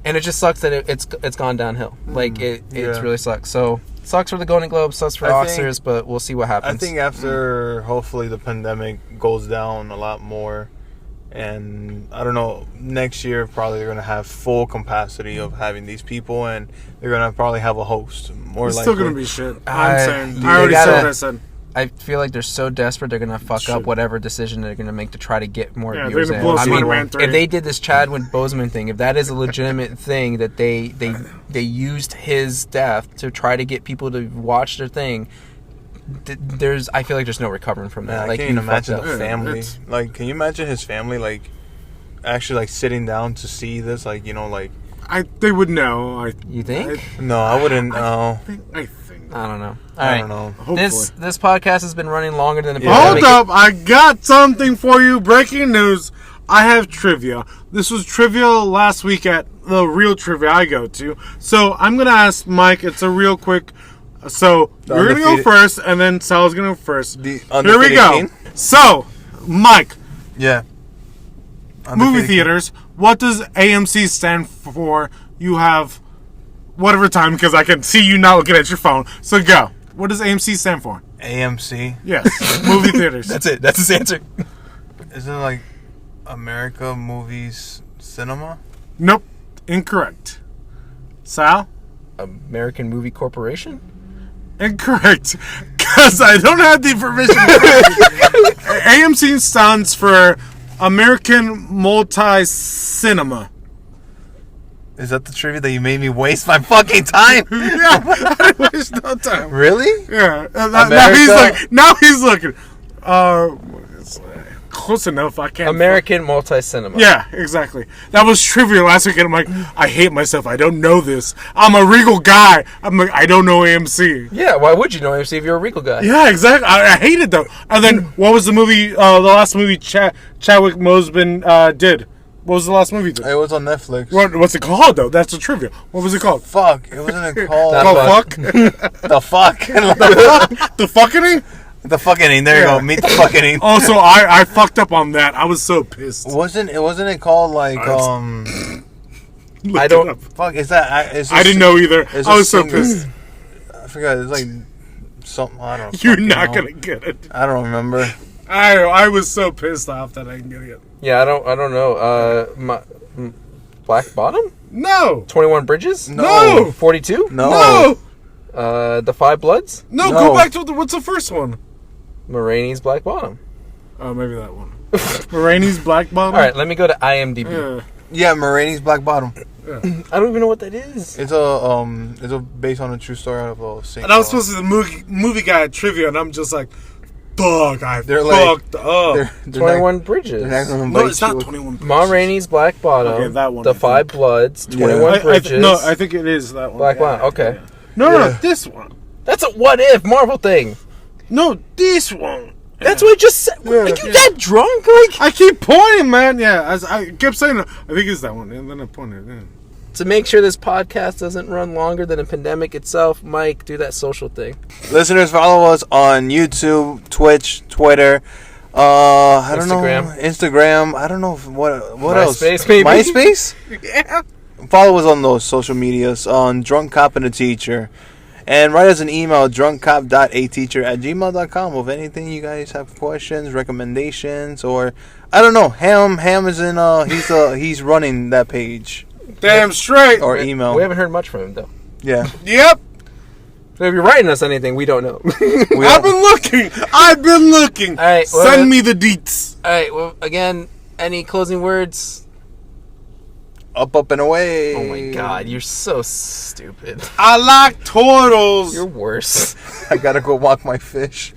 And it just sucks that it's gone downhill. Like it really sucks. So it sucks for the Golden Globes, sucks for the Oscars, but we'll see what happens. I think after hopefully the pandemic goes down a lot more, and I don't know, next year probably they're gonna have full capacity of having these people, and they're gonna probably have a host. More It's likely. still gonna be shit. I- I'm saying. they I already gotta- said what I said. I feel like they're so desperate they're gonna fuck up whatever decision they're gonna make to try to get more Yeah, viewers they're in. gonna blow I mean, Spider-Man 3. if they did this Chadwick Boseman thing, if that is a legitimate thing that they used his death to try to get people to watch their thing, I feel like there's no recovering from that. Man, like I can't you fucked imagine up. the family. it's- Like, can you imagine his family like actually like sitting down to see this? Like, you know, like They would know. You think? no, I wouldn't know. I think I don't know. I don't know. This podcast has been running longer than the Hold pandemic. up, I got something for you. Breaking news. I have trivia. This was trivia last week at the real trivia I go to. So I'm going to ask Mike. It's a real quick. So you're going to go first, and then Sal's going to go first. Here we go. King? So, Mike. Yeah. Movie theaters. What does AMC stand for? You have whatever time, because I can see you not looking at your phone. So go. What does AMC stand for? AMC. Yes. Movie theaters. That's it. That's his answer. Isn't it like America Movies Cinema? Nope. Incorrect. Sal? American Movie Corporation? Incorrect. Because I don't have the information. AMC stands for American Multi-Cinema. Is that the trivia that you made me waste my fucking time? Yeah, I didn't waste no time. Really? Yeah. America? Now he's looking. Close enough. I can't. American Multi-Cinema. Yeah, exactly. That was trivia last week, and I'm like, I hate myself. I don't know this. I'm a Regal guy. I'm like, I don't know AMC. Yeah, why would you know AMC if you're a Regal guy? Yeah, exactly. I hate it though. And then what was the movie? The last movie Chadwick Boseman did. What was the last movie? It was on Netflix. What's it called though? That's the trivia. What was it called? Fuck. It wasn't it called. Fuck. The fuck. The fucking. The fucking. There you go. Meet the fucking. Oh, so I fucked up on that. I was so pissed. Wasn't it called like I don't. Fuck. Is that? I didn't know either. I was so pissed. I forgot. It's like something. I don't. You're not gonna get it. I don't remember. I was so pissed off that I didn't get it. Yeah, I don't know. Black Bottom? No. 21 Bridges? No. 42? No. The Five Bloods? No. No. Go back to what's the first one? Marini's Black Bottom. Oh, maybe that one. Marini's Black Bottom. All right, let me go to IMDb. Yeah, Marini's Black Bottom. I don't even know what that is. It's a based on a true story of a Saint. And I was supposed to be the movie guy at trivia, and I'm just like, fuck, They're fucked up. They're 21 Bridges. No, it's not 21 Bridges. Ma Rainey's Black Bottom. Okay, that one, The Five Bloods. 21 Bridges. No, I think it is that one. Black Bottom. Okay. Yeah. No, this one. That's a what if Marvel thing. No, this one. That's what I just said. Are you that drunk? Like, I keep pointing, man. Yeah, as I kept saying, I think it's that one, and then I pointed. Yeah. to make sure this podcast doesn't run longer than a pandemic itself, Mike, do that social thing. Listeners, follow us on YouTube, Twitch, Twitter. I don't know. Instagram. I don't know what else. MySpace, maybe. MySpace? Yeah. Follow us on those social medias on Drunk Cop and the Teacher. And write us an email, drunkcop.ateacher@gmail.com with anything you guys have questions, recommendations, or I don't know. Ham is in he's running that page. Damn straight. Or email. We haven't heard much from him though. Yeah. Yep. So if you're writing us anything, we don't know. I've been looking. All right, Send me the deets. All right. Well, again, any closing words? Up and away. Oh my God, you're so stupid. I like turtles. You're worse. I gotta go walk my fish.